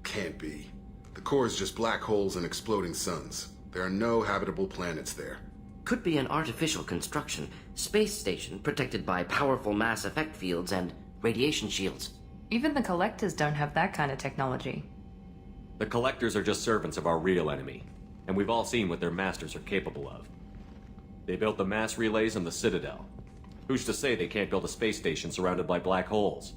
Can't be. The core is just black holes and exploding suns. There are no habitable planets there. Could be an artificial construction, space station protected by powerful mass effect fields and radiation shields. Even the collectors don't have that kind of technology. The collectors are just servants of our real enemy, and we've all seen what their masters are capable of. They built the mass relays in the Citadel. Who's to say they can't build a space station surrounded by black holes?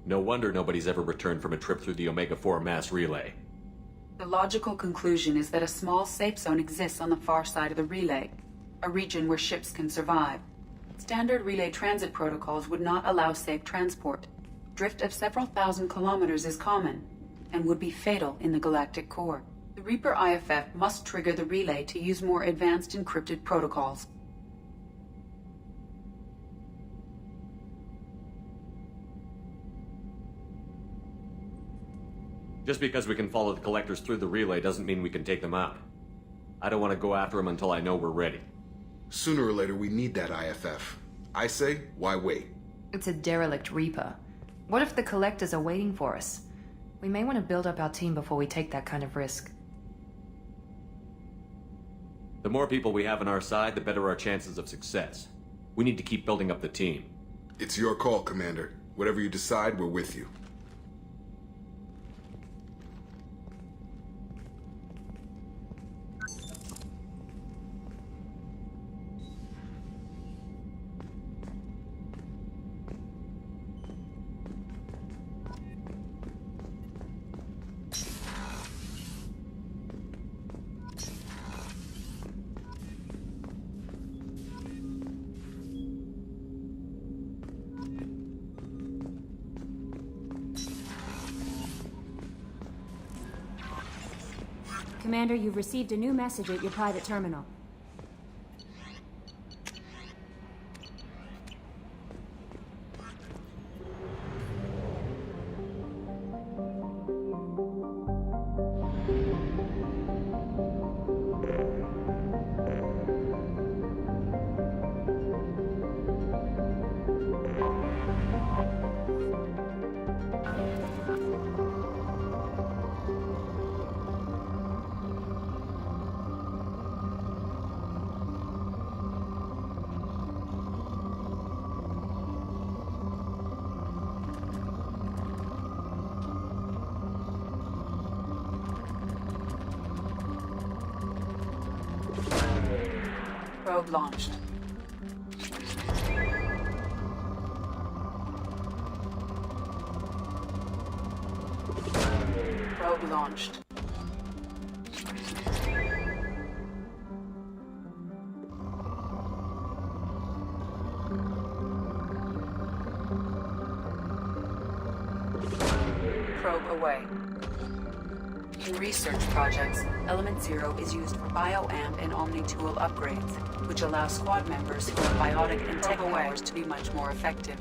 No wonder nobody's ever returned from a trip through the Omega-4 mass relay. The logical conclusion is that a small safe zone exists on the far side of the relay, a region where ships can survive. Standard relay transit protocols would not allow safe transport. Drift of several thousand kilometers is common, and would be fatal in the galactic core. The Reaper IFF must trigger the relay to use more advanced encrypted protocols. Just because we can follow the collectors through the relay doesn't mean we can take them out. I don't want to go after them until I know we're ready. Sooner or later, we need that IFF. I say, why wait? It's a derelict Reaper. What if the collectors are waiting for us? We may want to build up our team before we take that kind of risk. The more people we have on our side, the better our chances of success. We need to keep building up the team. It's your call, Commander. Whatever you decide, we're with you. Commander, you've received a new message at your private terminal. Probe launched. Probe launched. Probe away. In research projects, Element Zero is used for Bio-Amp and Omni-Tool upgrades, which allow squad members who have biotic and tech powers to be much more effective.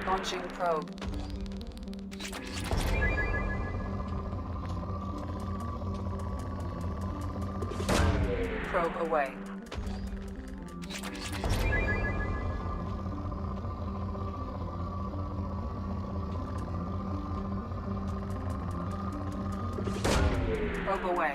Launching probe. Probe away. Probe away.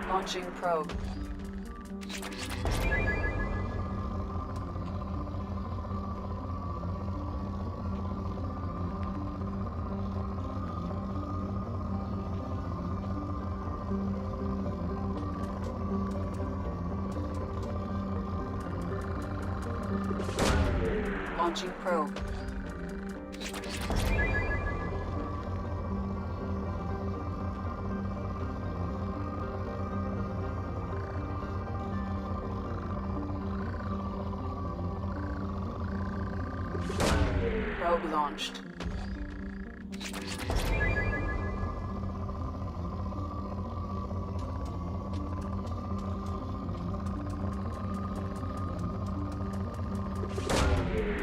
Launching probe. Launching probe. Probe launched.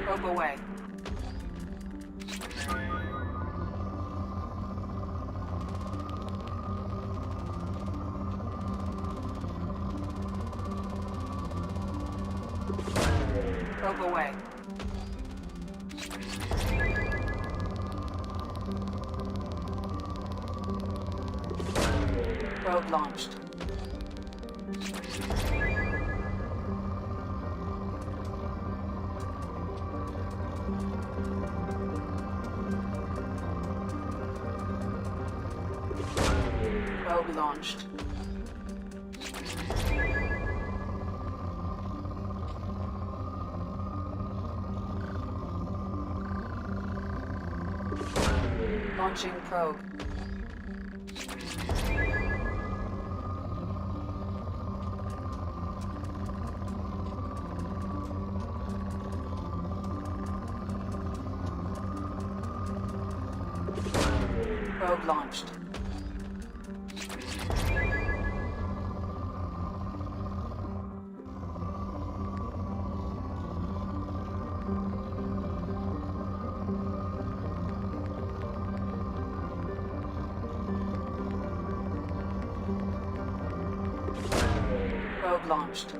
Probe away. Probe away. Probe launched. Probe launched. Launching probe. Probe launched. Probe launched.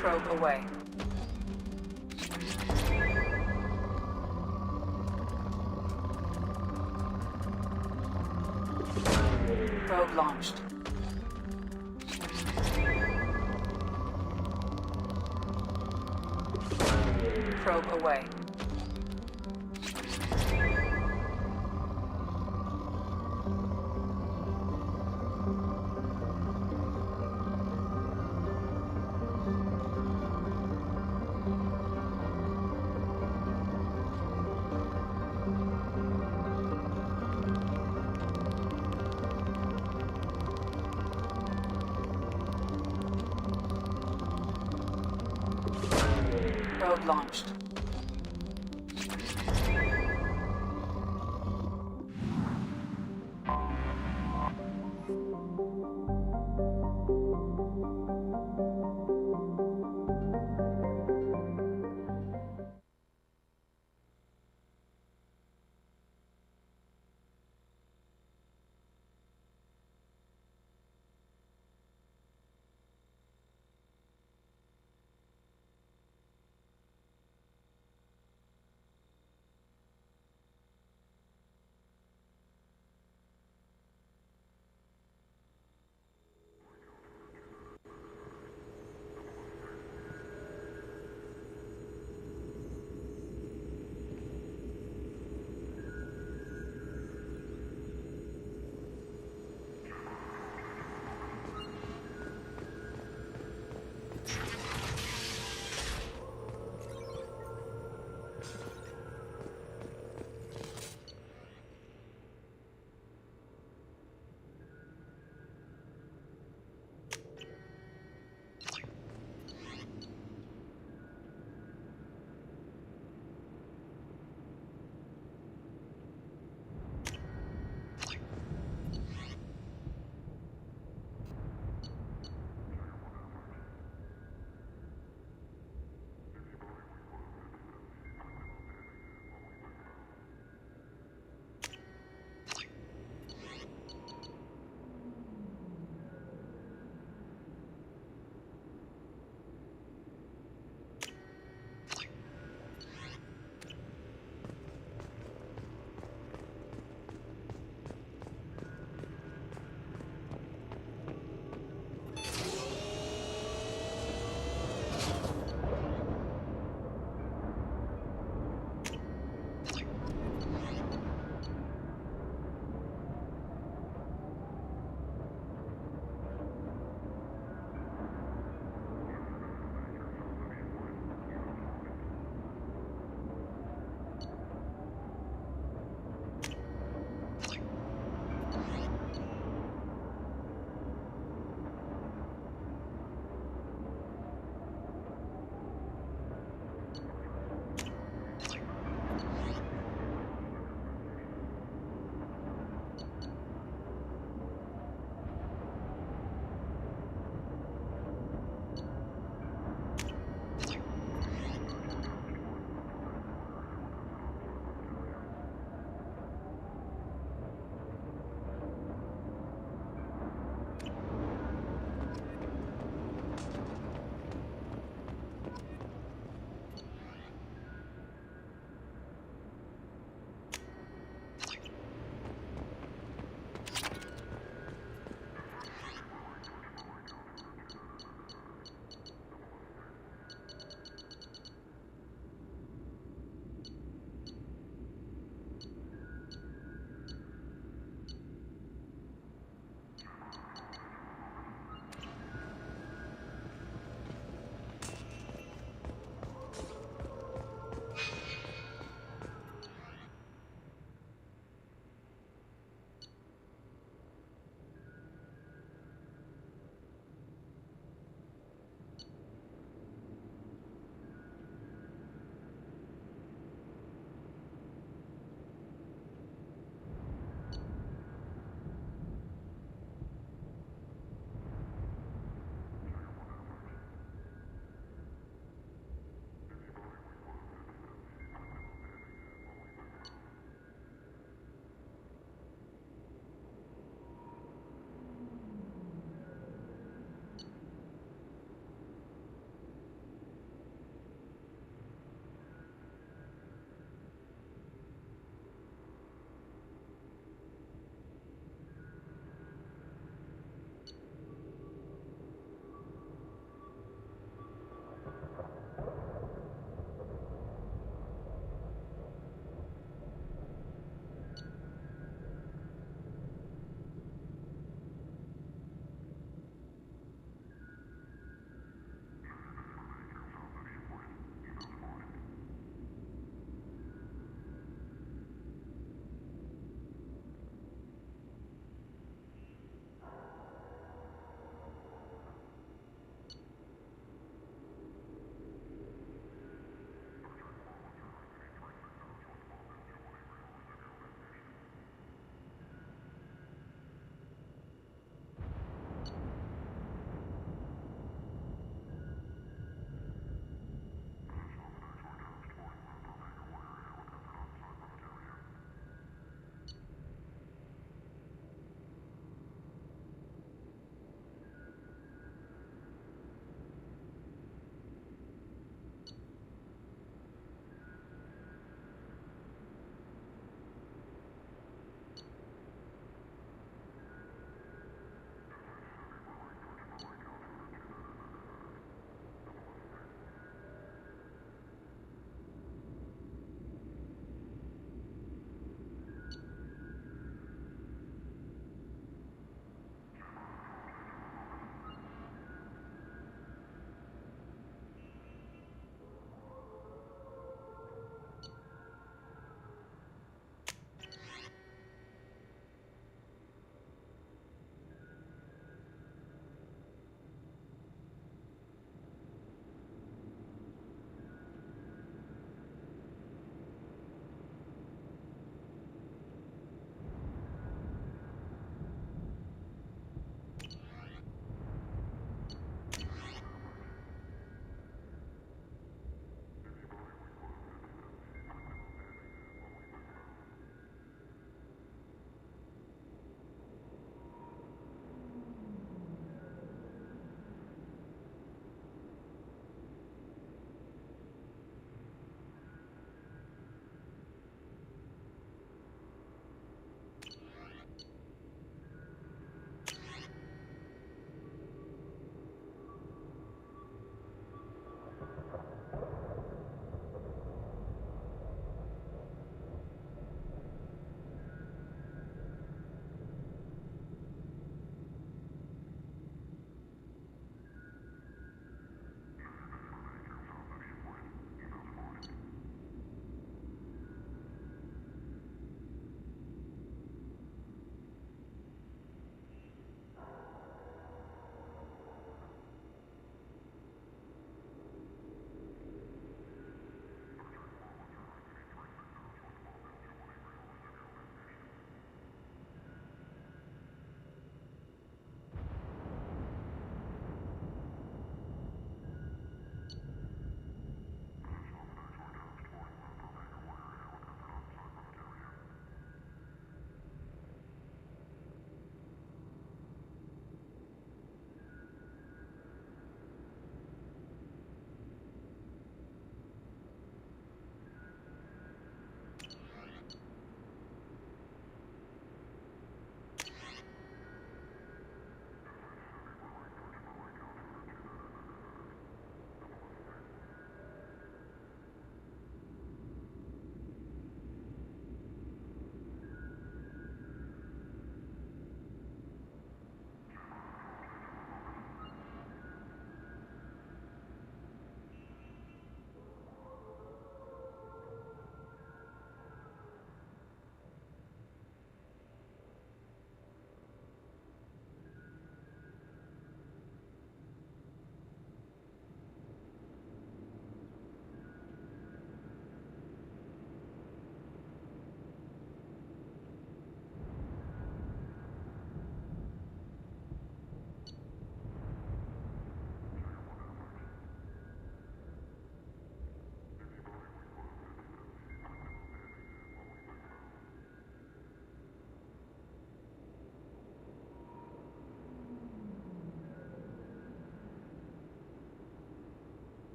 Probe away. Probe launched. Probe away. Probe launched.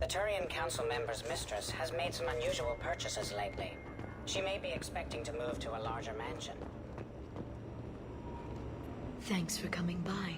Turian Council member's mistress has made some unusual purchases lately. She may be expecting to move to a larger mansion. Thanks for coming by.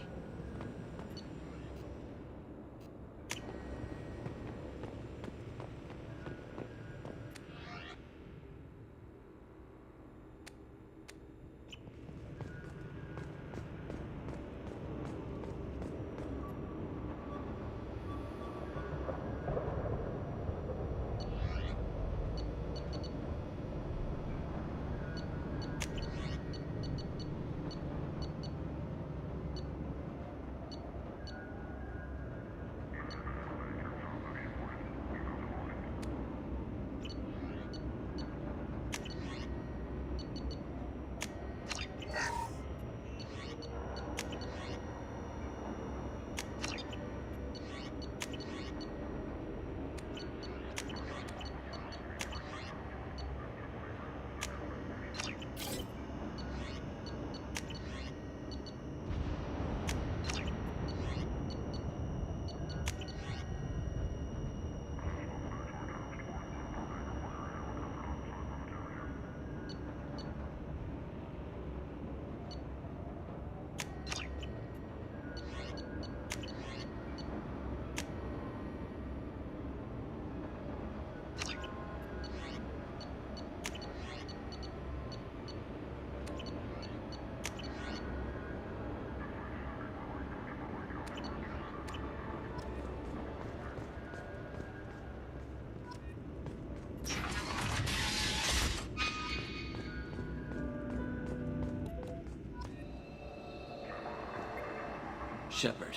Shepard,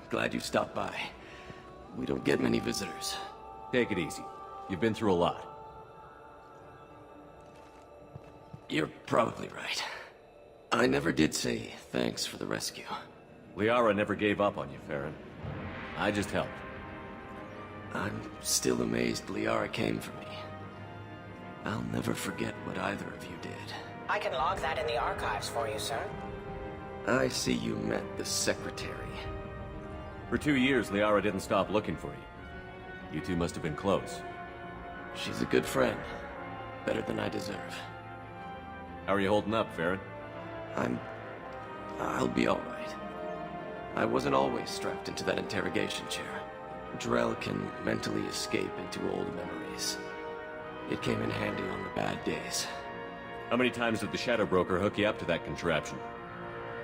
glad you stopped by. We don't get many visitors. Take it easy. You've been through a lot. You're probably right. I never did say thanks for the rescue. Liara never gave up on you, Farron. I just helped. I'm still amazed Liara came for me. I'll never forget what either of you did. I can log that in the archives for you, sir. I see you met the secretary. For 2 years, Liara didn't stop looking for you. You two must have been close. She's a good friend. Better than I deserve. How are you holding up, Farron? I'll be alright. I wasn't always strapped into that interrogation chair. Drell can mentally escape into old memories. It came in handy on the bad days. How many times did the Shadow Broker hook you up to that contraption?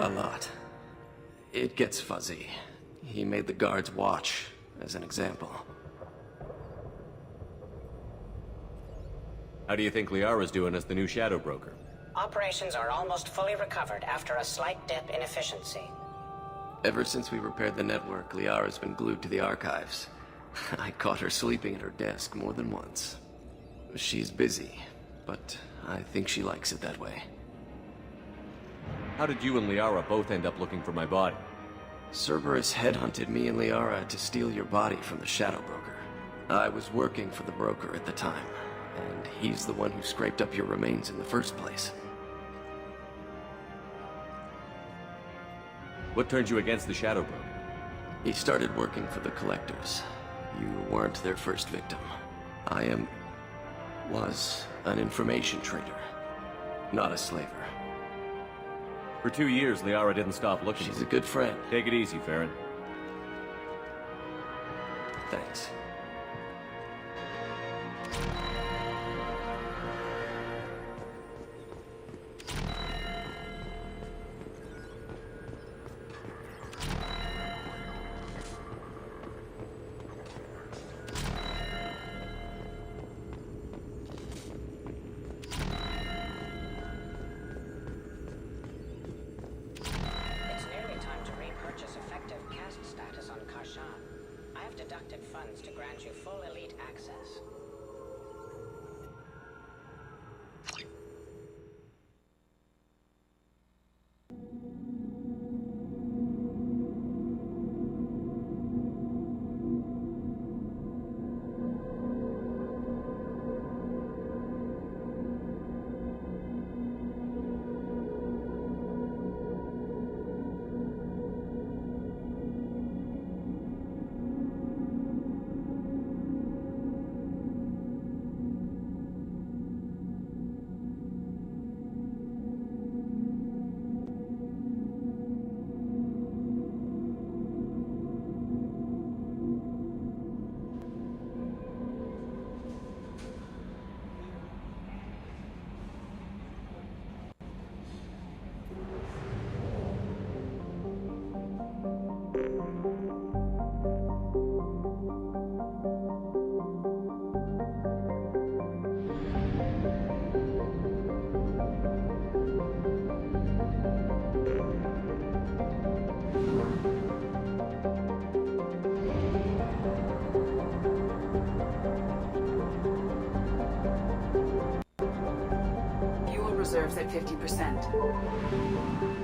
A lot. It gets fuzzy. He made the guards watch, as an example. How do you think Liara's doing as the new Shadow Broker? Operations are almost fully recovered after a slight dip in efficiency. Ever since we repaired the network, Liara's been glued to the archives. I caught her sleeping at her desk more than once. She's busy, but I think she likes it that way. How did you and Liara both end up looking for my body? Cerberus headhunted me and Liara to steal your body from the Shadow Broker. I was working for the broker at the time, and he's the one who scraped up your remains in the first place. What turned you against the Shadow Broker? He started working for the Collectors. You weren't their first victim. I was an information trader, not a slaver. For 2 years, Liara didn't stop looking. She's a good friend. Take it easy, Farron. Thanks. Purchase effective caste status on Karshan. I have deducted funds to reserves at 50%.